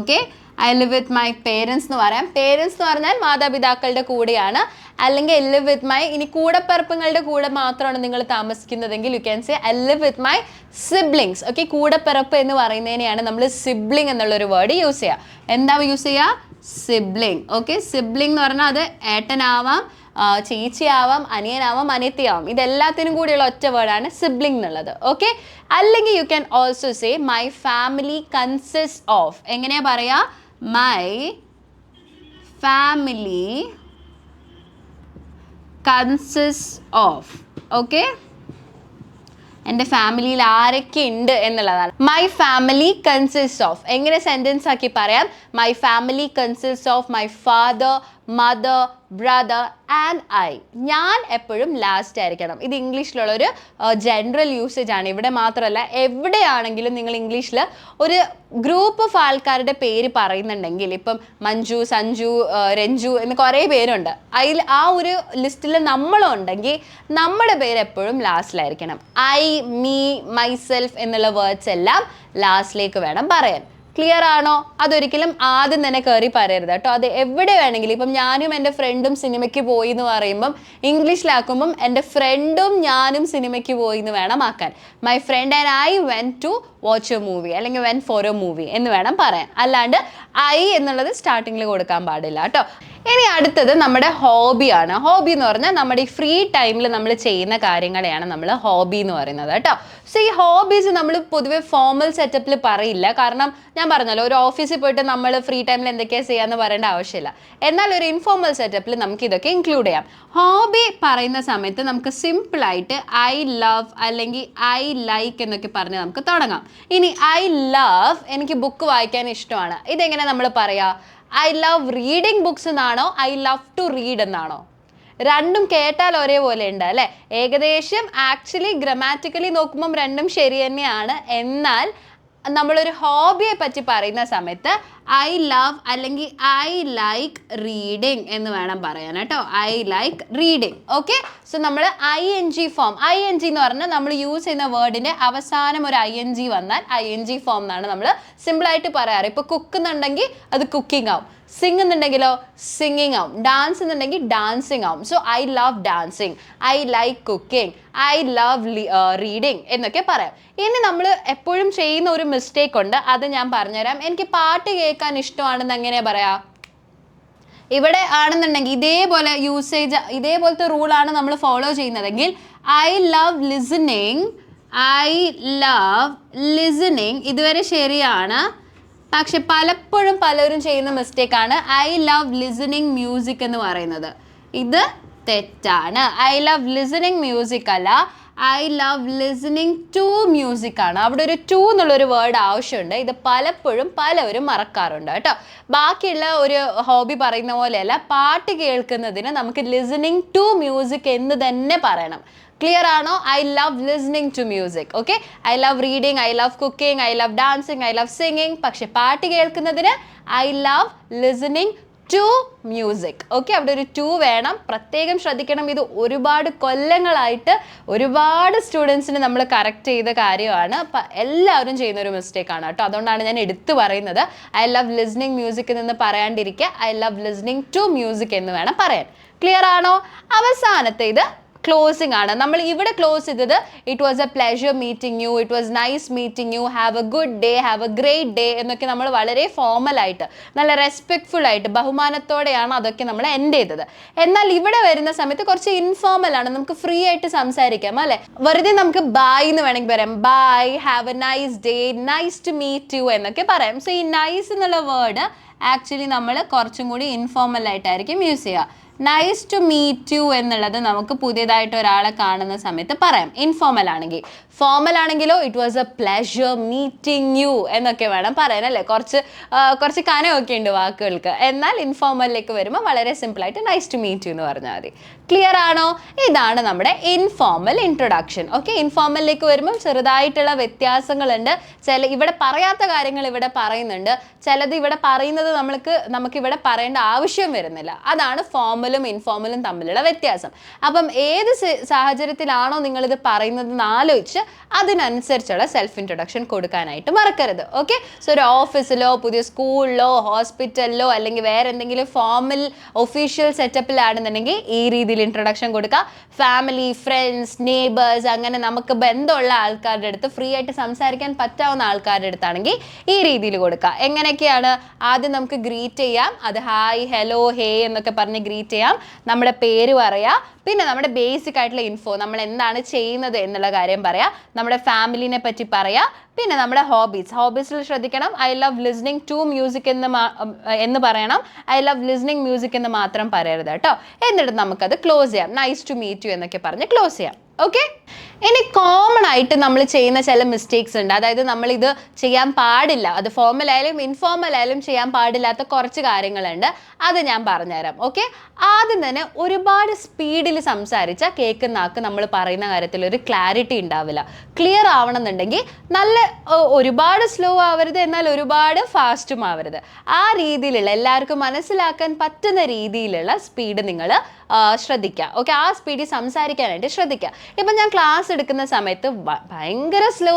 okay, I live with my parents എന്ന് പറയാം. പേരൻസ് എന്ന് പറഞ്ഞാൽ മാതാപിതാക്കളുടെ കൂടെയാണ്. അല്ലെങ്കിൽ ഐ ലിവ് വിത്ത് മൈ, ഇനി കൂടപ്പിറപ്പുകളുടെ കൂടെ മാത്രമാണ് നിങ്ങൾ താമസിക്കുന്നതെങ്കിൽ you can say I live with my siblings. Okay, കൂടപ്പിറപ്പ് എന്ന് പറയുന്നതിനെയാണ് നമ്മൾ സിബ്ലിംഗ് എന്നുള്ളൊരു വേർഡ് യൂസ് ചെയ്യുക. എന്താ യൂസ് ചെയ്യുക? സിബ്ലിംഗ്. ഓക്കെ, സിബ്ലിംഗ് എന്ന് പറഞ്ഞാൽ അത് ഏട്ടനാവാം, ചേച്ചിയാവാം, അനിയനാവാം, അനിയത്തിയാവാം. ഇതെല്ലാത്തിനും കൂടിയുള്ള ഒറ്റ വേർഡാണ് സിബ്ലിംഗ് എന്നുള്ളത്. ഓക്കെ, അല്ലെങ്കിൽ you can also say my family consist of. എങ്ങനെയാ പറയാ? My family consist of. Okay, എൻ്റെ ഫാമിലിയിൽ ആരൊക്കെ ഉണ്ട് എന്നുള്ളതാണ്. മൈ ഫാമിലി കൺസിസ്റ്റ് ഓഫ് എങ്ങനെ സെൻറ്റൻസ് ആക്കി പറയാം? My family consist of my father, mother, brother and I. ഞാൻ എപ്പോഴും ലാസ്റ്റ് ആയിരിക്കണം. ഇത് ഇംഗ്ലീഷിലുള്ളൊരു ജനറൽ യൂസേജ് ആണ്. ഇവിടെ മാത്രമല്ല, എവിടെയാണെങ്കിലും നിങ്ങൾ ഇംഗ്ലീഷിൽ ഒരു ഗ്രൂപ്പ് ഓഫ് ആൾക്കാരുടെ പേര് പറയുന്നുണ്ടെങ്കിൽ, ഇപ്പം മഞ്ജു, സഞ്ജു, രഞ്ജു എന്ന് കുറേ പേരുണ്ട്, അതിൽ ആ ഒരു ലിസ്റ്റിൽ നമ്മളുണ്ടെങ്കിൽ നമ്മുടെ പേര് എപ്പോഴും ലാസ്റ്റിലായിരിക്കണം. ഐ, മീ, മൈസെൽഫ് എന്നുള്ള വേർഡ്സ് എല്ലാം ലാസ്റ്റിലേക്ക് വേണം പറയാൻ. ക്ലിയർ ആണോ? അതൊരിക്കലും ആദ്യം തന്നെ കയറി പറയരുത് കേട്ടോ. അത് എവിടെ വേണമെങ്കിലും, ഇപ്പം ഞാനും എൻ്റെ ഫ്രണ്ടും സിനിമയ്ക്ക് പോയി എന്ന് പറയുമ്പം ഇംഗ്ലീഷിലാക്കുമ്പം എൻ്റെ ഫ്രണ്ടും ഞാനും സിനിമയ്ക്ക് പോയി എന്ന് വേണം ആക്കാൻ. My friend and I went to watch a movie അല്ലെങ്കിൽ വെൻ ഫോർ എ മൂവി എന്ന് വേണം പറയാൻ. അല്ലാണ്ട് ഐ എന്നുള്ളത് സ്റ്റാർട്ടിങ്ങിൽ കൊടുക്കാൻ പാടില്ല കേട്ടോ. ഇനി അടുത്തത് നമ്മുടെ ഹോബിയാണ്. ഹോബി എന്ന് പറഞ്ഞാൽ നമ്മുടെ ഈ ഫ്രീ ടൈമിൽ നമ്മൾ ചെയ്യുന്ന കാര്യങ്ങളെയാണ് നമ്മൾ ഹോബി എന്ന് പറയുന്നത് കേട്ടോ. സോ ഈ ഹോബീസ് നമ്മൾ പൊതുവെ ഫോർമൽ സെറ്റപ്പിൽ പറയില്ല. കാരണം ഞാൻ പറഞ്ഞല്ലോ, ഒരു ഓഫീസിൽ പോയിട്ട് നമ്മൾ ഫ്രീ ടൈമിൽ എന്തൊക്കെയാണ് ചെയ്യാന്ന് പറയേണ്ട ആവശ്യമില്ല. എന്നാൽ ഒരു ഇൻഫോർമൽ സെറ്റപ്പിൽ നമുക്ക് ഇതൊക്കെ ഇൻക്ലൂഡ് ചെയ്യാം. ഹോബി പറയുന്ന സമയത്ത് നമുക്ക് സിമ്പിളായിട്ട് ഐ ലവ് അല്ലെങ്കിൽ ഐ ലൈക്ക് എന്നൊക്കെ പറഞ്ഞ് നമുക്ക് തുടങ്ങാം. ഇനി ഐ ലവ്, എനിക്ക് ബുക്ക് വായിക്കാൻ ഇഷ്ടമാണ്, ഇതെങ്ങനെ നമ്മൾ പറയാ? ഐ ലവ് റീഡിങ് ബുക്സ് എന്നാണോ ഐ ലവ് ടു റീഡ് എന്നാണോ? രണ്ടും കേട്ടാൽ ഒരേപോലെ ഉണ്ട് അല്ലേ? ഏകദേശം ആക്ച്വലി ഗ്രാമാറ്റിക്കലി നോക്കുമ്പം രണ്ടും ശരി തന്നെയാണ്. എന്നാൽ നമ്മളൊരു ഹോബിയെ പറ്റി പറയുന്ന സമയത്ത് ഐ ലവ് അല്ലെങ്കിൽ ഐ ലൈക്ക് റീഡിങ് എന്ന് വേണം പറയാൻ കേട്ടോ. I like reading. Okay, so നമ്മൾ ING ഫോം, ING എന്ന് പറഞ്ഞാൽ നമ്മൾ യൂസ് ചെയ്യുന്ന വേർഡിൻ്റെ അവസാനം ഒരു ING വന്നാൽ ING ഫോം എന്നാണ് നമ്മൾ സിമ്പിളായിട്ട് പറയാറ്. ഇപ്പോൾ കുക്ക് എന്നുണ്ടെങ്കിൽ അത് കുക്കിംഗ് ആവും, സിംഗ് എന്നുണ്ടെങ്കിലോ സിംഗിങ് ആവും, ഡാൻസ് എന്നുണ്ടെങ്കിൽ ഡാൻസിങ് ആവും. So I love dancing, I like cooking, I love reading എന്നൊക്കെ പറയാം. ഇനി നമ്മൾ എപ്പോഴും ചെയ്യുന്ന ഒരു മിസ്റ്റേക്ക് ഉണ്ട്, അത് ഞാൻ പറഞ്ഞുതരാം. എനിക്ക് പാട്ട് കേൾക്കാൻ ഇഷ്ടമാണെന്ന് എങ്ങനെയാ പറയാ? ഇവിടെ ആണെന്നുണ്ടെങ്കിൽ ഇതേപോലെ യൂസേജ്, ഇതേപോലത്തെ റൂളാണ് നമ്മൾ ഫോളോ ചെയ്യുന്നതെങ്കിൽ I love listening, I love listening ഇതുവരെ ശരിയാണ്. പക്ഷെ പലപ്പോഴും പലരും ചെയ്യുന്ന മിസ്റ്റേക്കാണ് ഐ ലവ് ലിസണിങ് മ്യൂസിക് എന്ന് പറയുന്നത്. ഇത് തെറ്റാണ്. ഐ ലവ് ലിസണിങ് മ്യൂസിക് അല്ല, I love listening to music ആണ്. അവിടെ ഒരു ടു എന്നുള്ളൊരു വേർഡ് ആവശ്യമുണ്ട്. ഇത് പലപ്പോഴും പലവരും മറക്കാറുണ്ട് കേട്ടോ. ബാക്കിയുള്ള ഒരു ഹോബി പറയുന്ന പോലെയല്ല, പാട്ട് കേൾക്കുന്നതിന് നമുക്ക് ലിസണിങ് ടു മ്യൂസിക് എന്ന് തന്നെ പറയണം. ക്ലിയർ ആണോ? I love listening to music. Okay, I love reading, I love cooking, I love dancing, I love singing. പക്ഷെ പാട്ട് കേൾക്കുന്നതിന് I love listening to music. Okay, അവിടെ ഒരു ടു വേണം, പ്രത്യേകം ശ്രദ്ധിക്കണം. ഇത് ഒരുപാട് കൊല്ലങ്ങളായിട്ട് ഒരുപാട് സ്റ്റുഡൻസിന് നമ്മൾ കറക്റ്റ് ചെയ്ത കാര്യമാണ്. അപ്പം എല്ലാവരും ചെയ്യുന്ന ഒരു മിസ്റ്റേക്കാണ് കേട്ടോ. അതുകൊണ്ടാണ് ഞാൻ എടുത്തു പറയുന്നത്. ഐ ലവ് ലിസണിങ് മ്യൂസിക്കിൽ നിന്ന് പറയാണ്ടിരിക്കുക, I love listening to music എന്ന് വേണം പറയാൻ. ക്ലിയർ ആണോ? അവസാനത്തെ ഇത് ക്ലോസിംഗ് ആണ്. നമ്മൾ ഇവിടെ ക്ലോസ് ചെയ്തത് it was a pleasure meeting U, it was nice meeting you, have a good day, have a great day എന്നൊക്കെ നമ്മൾ വളരെ ഫോമലായിട്ട് നല്ല റെസ്പെക്ട്ഫുൾ ആയിട്ട് ബഹുമാനത്തോടെയാണ് അതൊക്കെ നമ്മൾ എൻഡ് ചെയ്തത്. എന്നാൽ ഇവിടെ വരുന്ന സമയത്ത് കുറച്ച് ഇൻഫോർമൽ ആണ്, നമുക്ക് ഫ്രീ ആയിട്ട് സംസാരിക്കാം അല്ലെ. വെറുതെ നമുക്ക് ബൈ എന്ന് വേണമെങ്കിൽ പറയാം, bye, have a nice day, nice to meet you എന്നൊക്കെ പറയാം. സോ ഈ നൈസ് എന്നുള്ള വേർഡ് ആക്ച്വലി നമ്മൾ കുറച്ചും കൂടി ഇൻഫോർമൽ ആയിട്ടായിരിക്കും യൂസ് ചെയ്യുക. നൈസ് ടു മീറ്റ് യു എന്നുള്ളത് നമുക്ക് പുതിയതായിട്ട് ഒരാളെ കാണുന്ന സമയത്ത് പറയാം, ഇൻഫോർമൽ ആണെങ്കിൽ. ഫോർമൽ ആണെങ്കിലോ it was a pleasure meeting U എന്നൊക്കെ വേണം പറയാൻ അല്ലേ. കുറച്ച് കനമൊക്കെ ഉണ്ട് വാക്കുകൾക്ക്. എന്നാൽ ഇൻഫോർമലിലേക്ക് വരുമ്പോൾ വളരെ സിമ്പിളായിട്ട് നൈസ് ടു മീറ്റ് യു എന്ന് പറഞ്ഞാൽ മതി. ക്ലിയർ ആണോ? ഇതാണ് നമ്മുടെ ഇൻഫോർമൽ ഇൻട്രൊഡക്ഷൻ. ഓക്കെ, ഇൻഫോർമലിലേക്ക് വരുമ്പോൾ ചെറുതായിട്ടുള്ള വ്യത്യാസങ്ങളുണ്ട്. ഇവിടെ പറയാത്ത കാര്യങ്ങൾ ഇവിടെ പറയുന്നുണ്ട്, ചിലത് ഇവിടെ പറയുന്നത് നമുക്ക് ഇവിടെ പറയേണ്ട ആവശ്യം വരുന്നില്ല. അതാണ് ഫോർമലും ഇൻഫോർമലും തമ്മിലുള്ള വ്യത്യാസം. അപ്പം ഏത് സാഹചര്യത്തിലാണോ നിങ്ങളിത് പറയുന്നതെന്ന് ആലോചിച്ച് അതിനനുസരിച്ചുള്ള സെൽഫ് ഇൻട്രൊഡക്ഷൻ കൊടുക്കാനായിട്ട് മറക്കരുത്. ഓക്കെ, സോ ഒരു ഓഫീസിലോ പുതിയ സ്കൂളിലോ ഹോസ്പിറ്റലിലോ അല്ലെങ്കിൽ വേറെ എന്തെങ്കിലും ഫോർമൽ ഒഫീഷ്യൽ സെറ്റപ്പിലാണെന്നുണ്ടെങ്കിൽ ഈ രീതിയിൽ ഇൻട്രൊഡക്ഷൻ കൊടുക്കുക. ഫാമിലി, ഫ്രണ്ട്സ്, നെയ്ബേഴ്സ്, അങ്ങനെ നമുക്ക് ബന്ധമുള്ള ആൾക്കാരുടെ അടുത്ത്, ഫ്രീ ആയിട്ട് സംസാരിക്കാൻ പറ്റാവുന്ന ആൾക്കാരുടെ അടുത്താണെങ്കിൽ ഈ രീതിയിൽ കൊടുക്കുക. എങ്ങനെയൊക്കെയാണ്? ആദ്യം നമുക്ക് ഗ്രീറ്റ് ചെയ്യാം, അത് ഹായ്, ഹലോ, ഹേ എന്നൊക്കെ പറഞ്ഞ് ഗ്രീറ്റ് ചെയ്യാം. നമ്മുടെ പേര് പറയാം, പിന്നെ നമ്മുടെ ബേസിക് ആയിട്ടുള്ള ഇൻഫോ, നമ്മൾ എന്താണ് ചെയ്യുന്നത് എന്നുള്ള കാര്യം പറയാം, നമ്മുടെ ഫാമിലിനെ പറ്റി പറയാം, പിന്നെ നമ്മുടെ ഹോബീസിൽ ശ്രദ്ധിക്കണം. I love listening to music എന്ന് പറയണം, ഐ ലവ് ലിസണിങ് മ്യൂസിക് എന്ന് മാത്രം പറയരുത് കേട്ടോ. എന്നിട്ട് നമുക്കത് ക്ലോസ് ചെയ്യാം, നൈസ് ടു മീറ്റ് യു എന്നൊക്കെ പറഞ്ഞ് ക്ലോസ് ചെയ്യാം. ഓക്കെ, ഇനി കോമൺ ആയിട്ട് നമ്മൾ ചെയ്യുന്ന ചില മിസ്റ്റേക്സ് ഉണ്ട്. അതായത് നമ്മളിത് ചെയ്യാൻ പാടില്ല, അത് ഫോർമൽ ആയാലും ഇൻഫോർമൽ ആയാലും ചെയ്യാൻ പാടില്ലാത്ത കുറച്ച് കാര്യങ്ങളുണ്ട്. അത് ഞാൻ പറഞ്ഞുതരാം. ഓക്കെ, ആദ്യം തന്നെ ഒരുപാട് സ്പീഡിൽ സംസാരിച്ചാൽ കേൾക്കുന്ന ആൾക്ക് നമ്മൾ പറയുന്ന കാര്യത്തിൽ ഒരു ക്ലാരിറ്റി ഉണ്ടാവില്ല. ക്ലിയർ ആവണമെന്നുണ്ടെങ്കിൽ നല്ല ഒരുപാട് സ്ലോ ആവരുത്, എന്നാൽ ഒരുപാട് ഫാസ്റ്റും ആവരുത്. ആ രീതിയിലുള്ള എല്ലാവർക്കും മനസ്സിലാക്കാൻ പറ്റുന്ന രീതിയിലുള്ള സ്പീഡ് നിങ്ങൾ ശ്രദ്ധിക്കുക. ഓക്കെ, ആ സ്പീഡിൽ സംസാരിക്കാനായിട്ട് ശ്രദ്ധിക്കുക. ഇപ്പം ഞാൻ ക്ലാസ് എടുക്കുന്ന സമയത്ത് ഭയങ്കര സ്ലോ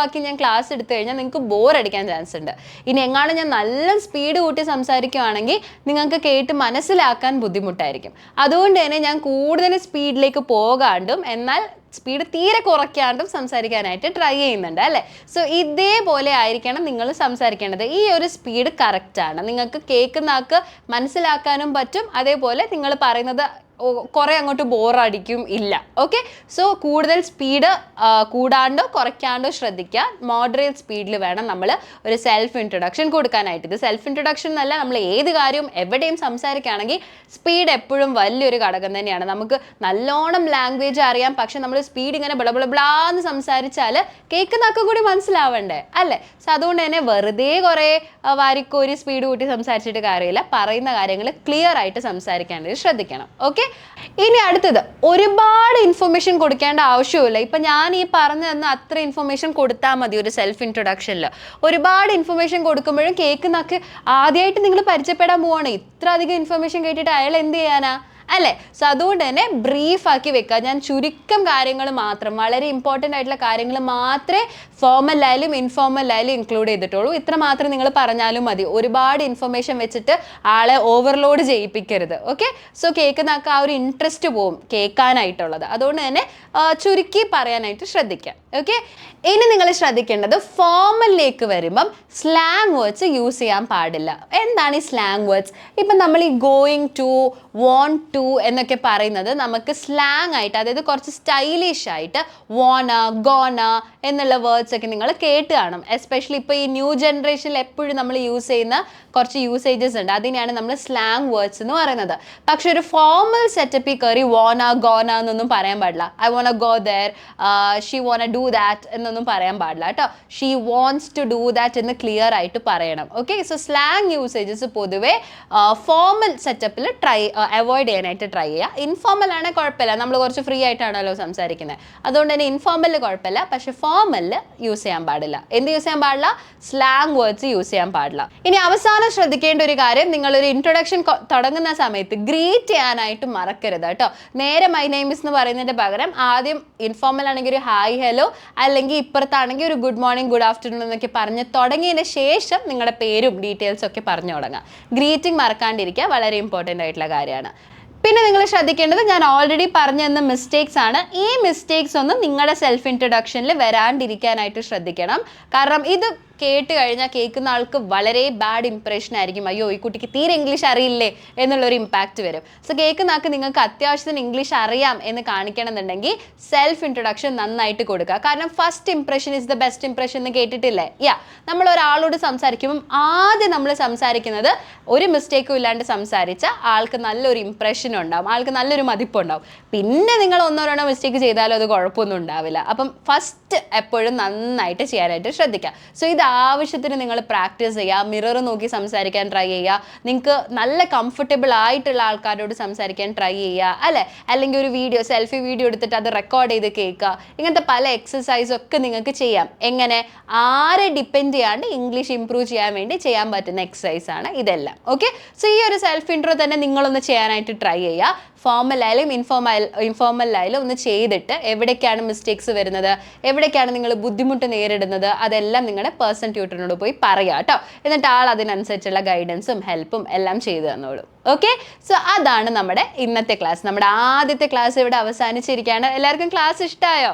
ആക്കി ഞാൻ ക്ലാസ് എടുത്തു കഴിഞ്ഞാൽ നിങ്ങൾക്ക് ബോർ അടിക്കാൻ ചാൻസ് ഉണ്ട്. ഇനി എങ്ങാനും ഞാൻ നല്ല സ്പീഡ് കൂട്ടി സംസാരിക്കുകയാണെങ്കിൽ നിങ്ങൾക്ക് കേട്ട് മനസ്സിലാക്കാൻ ബുദ്ധിമുട്ടായിരിക്കും. അതുകൊണ്ട് തന്നെ ഞാൻ കൂടുതൽ സ്പീഡിലേക്ക് പോകാണ്ടും എന്നാൽ സ്പീഡ് തീരെ കുറയ്ക്കാണ്ടും സംസാരിക്കാനായിട്ട് ട്രൈ ചെയ്യുന്നുണ്ട് അല്ലേ. സോ ഇതേപോലെ ആയിരിക്കണം നിങ്ങൾ സംസാരിക്കേണ്ടത്. ഈ ഒരു സ്പീഡ് കറക്റ്റാണ്, നിങ്ങൾക്ക് കേൾക്കുന്ന ആൾക്ക് മനസ്സിലാക്കാനും പറ്റും. അതേപോലെ നിങ്ങൾ പറയുന്നത് കുറേ അങ്ങോട്ട് ബോറടിക്കും ഇല്ല. ഓക്കെ, സോ കൂടുതൽ സ്പീഡ് കൂടാണ്ടോ കുറയ്ക്കാണ്ടോ ശ്രദ്ധിക്കുക. മോഡറേറ്റ് സ്പീഡിൽ വേണം നമ്മൾ ഒരു സെൽഫ് ഇൻട്രൊഡക്ഷൻ കൊടുക്കാനായിട്ട്. ഇത് സെൽഫ് ഇൻട്രൊഡക്ഷൻ എന്നല്ല, നമ്മൾ ഏത് കാര്യവും എവിടെയും സംസാരിക്കുകയാണെങ്കിൽ സ്പീഡ് എപ്പോഴും വലിയൊരു ഘടകം തന്നെയാണ്. നമുക്ക് നല്ലോണം ലാംഗ്വേജ് അറിയാം, പക്ഷെ നമ്മൾ സ്പീഡ് ഇങ്ങനെ ബ്ലാന്ന് സംസാരിച്ചാൽ കേൾക്കുന്ന ആൾക്ക് കൂടി മനസ്സിലാവണ്ടേ അല്ലേ. സോ അതുകൊണ്ട് തന്നെ വെറുതെ കുറേ വാരിക്കോരി സ്പീഡ് കൂട്ടി സംസാരിച്ചിട്ട് കാര്യമില്ല. പറയുന്ന കാര്യങ്ങൾ ക്ലിയർ ആയിട്ട് സംസാരിക്കാനായിട്ട് ശ്രദ്ധിക്കണം. ഓക്കെ, ഇനി അടുത്തത്, ഒരുപാട് ഇൻഫർമേഷൻ കൊടുക്കേണ്ട ആവശ്യമില്ല. ഇപ്പം ഞാൻ ഈ പറഞ്ഞു തന്ന അത്ര ഇൻഫർമേഷൻ കൊടുത്താൽ മതി ഒരു സെൽഫ് ഇൻട്രൊഡക്ഷനിൽ. ഒരുപാട് ഇൻഫർമേഷൻ കൊടുക്കുമ്പോഴും കേൾക്കുന്നൊക്കെ ആദ്യമായിട്ട് നിങ്ങൾ പരിചയപ്പെടാൻ പോവാണ്. ഇത്ര അധികം ഇൻഫർമേഷൻ കേട്ടിട്ട് അയാൾ എന്ത് ചെയ്യാനാ അല്ലേ? സോ അതുകൊണ്ട് തന്നെ ബ്രീഫാക്കി വെക്കുക. ഞാൻ ചുരുക്കം കാര്യങ്ങൾ മാത്രം, വളരെ ഇമ്പോർട്ടൻ്റ് ആയിട്ടുള്ള കാര്യങ്ങൾ മാത്രമേ ഫോർമലായാലും ഇൻഫോർമലായാലും ഇൻക്ലൂഡ് ചെയ്തിട്ടുള്ളൂ. ഇത്ര മാത്രം നിങ്ങൾ പറഞ്ഞാലും മതി. ഒരുപാട് ഇൻഫർമേഷൻ വെച്ചിട്ട് ആളെ ഓവർലോഡ് ചെയ്യിപ്പിക്കരുത്. ഓക്കെ? സോ കേൾക്കുന്നതൊക്കെ ആ ഒരു ഇൻട്രസ്റ്റ് പോവും കേൾക്കാനായിട്ടുള്ളത്. അതുകൊണ്ട് തന്നെ ചുരുക്കി പറയാനായിട്ട് ശ്രദ്ധിക്കാം. ഓക്കെ? ഇനി നിങ്ങൾ ശ്രദ്ധിക്കേണ്ടത് ഫോർമലിലേക്ക് വരുമ്പം സ്ലാങ് വേർഡ്സ് യൂസ് ചെയ്യാൻ പാടില്ല. എന്താണ് ഈ സ്ലാങ് വേർഡ്സ്? ഇപ്പം നമ്മൾ ഈ ഗോയിങ് ടു, വോണ്ട് ടു എന്നൊക്കെ പറയുന്നത് നമുക്ക് സ്ലാങ് ആയിട്ട്, അതായത് കുറച്ച് സ്റ്റൈലിഷ് ആയിട്ട് വോണ, ഗോണ എന്നുള്ള വേർഡ്സ് ഒക്കെ നിങ്ങൾ കേട്ട് കാണും. എസ്പെഷ്യലി ഇപ്പോൾ ഈ ന്യൂ ജനറേഷനിൽ എപ്പോഴും നമ്മൾ യൂസ് ചെയ്യുന്ന കുറച്ച് യൂസേജസ് ഉണ്ട്. അതിനെയാണ് നമ്മൾ സ്ലാങ് വേർഡ്സ് എന്ന് പറയുന്നത്. പക്ഷെ ഒരു ഫോർമൽ സെറ്റപ്പിൽ കയറി വോണ, ഗോണ എന്നൊന്നും പറയാൻ പാടില്ല. I wanna go there, she wanna do that എന്നൊന്നും പറയാൻ പാടില്ല കേട്ടോ. She wants to do that എന്ന് ക്ലിയർ ആയിട്ട് പറയണം. ഓക്കെ? സോ സ്ലാങ് യൂസേജസ് പൊതുവെ ഫോർമൽ സെറ്റപ്പിൽ അവോയ്ഡ് ചെയ്യാനായിട്ട് ട്രൈ ചെയ്യുക. ഇൻഫോർമൽ ആണെങ്കിൽ കുഴപ്പമില്ല, നമ്മൾ കുറച്ച് ഫ്രീ ആയിട്ടാണല്ലോ സംസാരിക്കുന്നത്. അതുകൊണ്ട് തന്നെ ഇൻഫോർമലിൽ കുഴപ്പമില്ല, പക്ഷെ ഫോർമലിൽ യൂസ് ചെയ്യാൻ പാടില്ല. എന്ത് യൂസ് ചെയ്യാൻ പാടില്ല? സ്ലാങ് വേർഡ്സ് യൂസ് ചെയ്യാൻ പാടില്ല. ഇനി അവസാനം ശ്രദ്ധിക്കേണ്ട ഒരു കാര്യം, നിങ്ങളൊരു ഇൻട്രൊഡക്ഷൻ തുടങ്ങുന്ന സമയത്ത് ഗ്രീറ്റ് ചെയ്യാനായിട്ട് മറക്കരുത് കേട്ടോ. നേരെ മൈ നെയിം ഈസ് എന്ന് പറയുന്നതിന്റെ പകരം ആദ്യം ഇൻഫോർമൽ ആണെങ്കിൽ ഒരു ഹായ് ഹലോ, അല്ലെങ്കിൽ ഇപ്പുറത്താണെങ്കിൽ ഒരു ഗുഡ് മോർണിംഗ്, ഗുഡ് ആഫ്റ്റർനൂൺ എന്നൊക്കെ പറഞ്ഞ് തുടങ്ങിയതിന് ശേഷം നിങ്ങളുടെ പേരും ഡീറ്റെയിൽസും ഒക്കെ പറഞ്ഞു തുടങ്ങാം. ഗ്രീറ്റിംഗ് മറക്കാണ്ടിരിക്കുക, വളരെ ഇമ്പോർട്ടൻ്റ് ആയിട്ടുള്ള കാര്യമാണ്. പിന്നെ നിങ്ങൾ ശ്രദ്ധിക്കേണ്ടത്, ഞാൻ ഓൾറെഡി പറഞ്ഞു തന്ന മിസ്റ്റേക്സ് ആണ്. ഈ മിസ്റ്റേക്സ് ഒന്നും നിങ്ങളുടെ സെൽഫ് ഇൻട്രൊഡക്ഷനിൽ വരാണ്ടിരിക്കാനായിട്ട് ശ്രദ്ധിക്കണം. കാരണം ഇത് കേട്ട് കഴിഞ്ഞാൽ കേൾക്കുന്ന ആൾക്ക് വളരെ ബാഡ് ഇംപ്രഷൻ ആയിരിക്കും. അയ്യോ, ഈ കുട്ടിക്ക് തീരെ ഇംഗ്ലീഷ് അറിയില്ലേ എന്നുള്ളൊരു ഇമ്പാക്റ്റ് വരും. സോ കേൾക്കുന്ന ആൾക്ക് നിങ്ങൾക്ക് അത്യാവശ്യത്തിന് ഇംഗ്ലീഷ് അറിയാം എന്ന് കാണിക്കണമെന്നുണ്ടെങ്കിൽ സെൽഫ് ഇൻട്രൊഡക്ഷൻ നന്നായിട്ട് കൊടുക്കുക. കാരണം first impression is the best impression എന്ന് കേട്ടിട്ടില്ലേ? നമ്മൾ ഒരാളോട് സംസാരിക്കുമ്പം ആദ്യം നമ്മൾ സംസാരിക്കുന്നത് ഒരു മിസ്റ്റേക്കും ഇല്ലാണ്ട് സംസാരിച്ച ആൾക്ക് നല്ലൊരു ഇംപ്രഷൻ ഉണ്ടാവും, ആൾക്ക് നല്ലൊരു മതിപ്പുണ്ടാവും. പിന്നെ നിങ്ങൾ ഒന്നോ രണ്ടോ മിസ്റ്റേക്ക് ചെയ്താലും അത് കുഴപ്പമൊന്നും ഉണ്ടാവില്ല. അപ്പം ഫസ്റ്റ് എപ്പോഴും നന്നായിട്ട് ചെയ്യാനായിട്ട് ശ്രദ്ധിക്കുക. സോ ഇത് ആവശ്യത്തിന് നിങ്ങൾ പ്രാക്ടീസ് ചെയ്യുക. മിറർ നോക്കി സംസാരിക്കാൻ ട്രൈ ചെയ്യുക. നിങ്ങൾക്ക് നല്ല കംഫർട്ടബിൾ ആയിട്ടുള്ള ആൾക്കാരോട് സംസാരിക്കാൻ ട്രൈ ചെയ്യുക, അല്ലേ? അല്ലെങ്കിൽ ഒരു സെൽഫി വീഡിയോ എടുത്തിട്ട് അത് റെക്കോർഡ് ചെയ്ത് കേൾക്കുക. ഇങ്ങനത്തെ പല എക്സസൈസും ഒക്കെ നിങ്ങൾക്ക് ചെയ്യാം. എങ്ങനെ? ആരെ ഡിപ്പെൻഡ് ചെയ്യാണ്ട് ഇംഗ്ലീഷ് ഇംപ്രൂവ് ചെയ്യാൻ വേണ്ടി ചെയ്യാൻ പറ്റുന്ന എക്സസൈസ് ആണ് ഇതെല്ലാം. ഓക്കെ? സോ ഈ ഒരു സെൽഫ് ഇൻട്രോ തന്നെ നിങ്ങളൊന്ന് ചെയ്യാനായിട്ട് ട്രൈ ചെയ്യുക. ഫോർമലായാലും ഇൻഫോർമലായാലും ഒന്ന് ചെയ്തിട്ട് എവിടേക്കാണ് മിസ്റ്റേക്സ് വരുന്നത്, എവിടേക്കാണ് നിങ്ങൾ ബുദ്ധിമുട്ട് നേരിടുന്നത്, അതെല്ലാം നിങ്ങളുടെ പേഴ്സൺ ട്യൂട്ടറിനോട് പോയി പറയാം കേട്ടോ. എന്നിട്ട് ആൾ അതിനനുസരിച്ചുള്ള ഗൈഡൻസും ഹെൽപ്പും എല്ലാം ചെയ്തു തന്നോളൂ. ഓക്കെ? സോ അതാണ് നമ്മുടെ ഇന്നത്തെ ക്ലാസ്. നമ്മുടെ ആദ്യത്തെ ക്ലാസ് ഇവിടെ അവസാനിച്ചിരിക്കുകയാണ്. എല്ലാവർക്കും ക്ലാസ് ഇഷ്ടമായോ?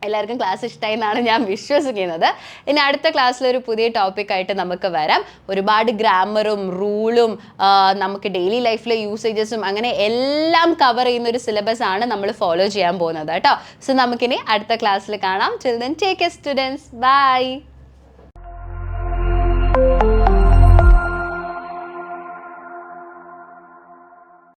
എല്ലാവർക്കും ക്ലാസ് ഇഷ്ടമായി എന്നാണ് ഞാൻ വിശ്വസിക്കുന്നത്. ഇനി അടുത്ത ക്ലാസ്സിൽ ഒരു പുതിയ ടോപ്പിക്കായിട്ട് നമുക്ക് വരാം. ഒരുപാട് ഗ്രാമറും റൂളും നമുക്ക് ഡെയിലി ലൈഫിലെ യൂസേജസും അങ്ങനെ എല്ലാം കവർ ചെയ്യുന്ന ഒരു സിലബസ് ആണ് നമ്മൾ ഫോളോ ചെയ്യാൻ പോകുന്നത് കേട്ടോ. സോ നമുക്കിനി അടുത്ത ക്ലാസ്സിൽ കാണാം. Till then take care students. By.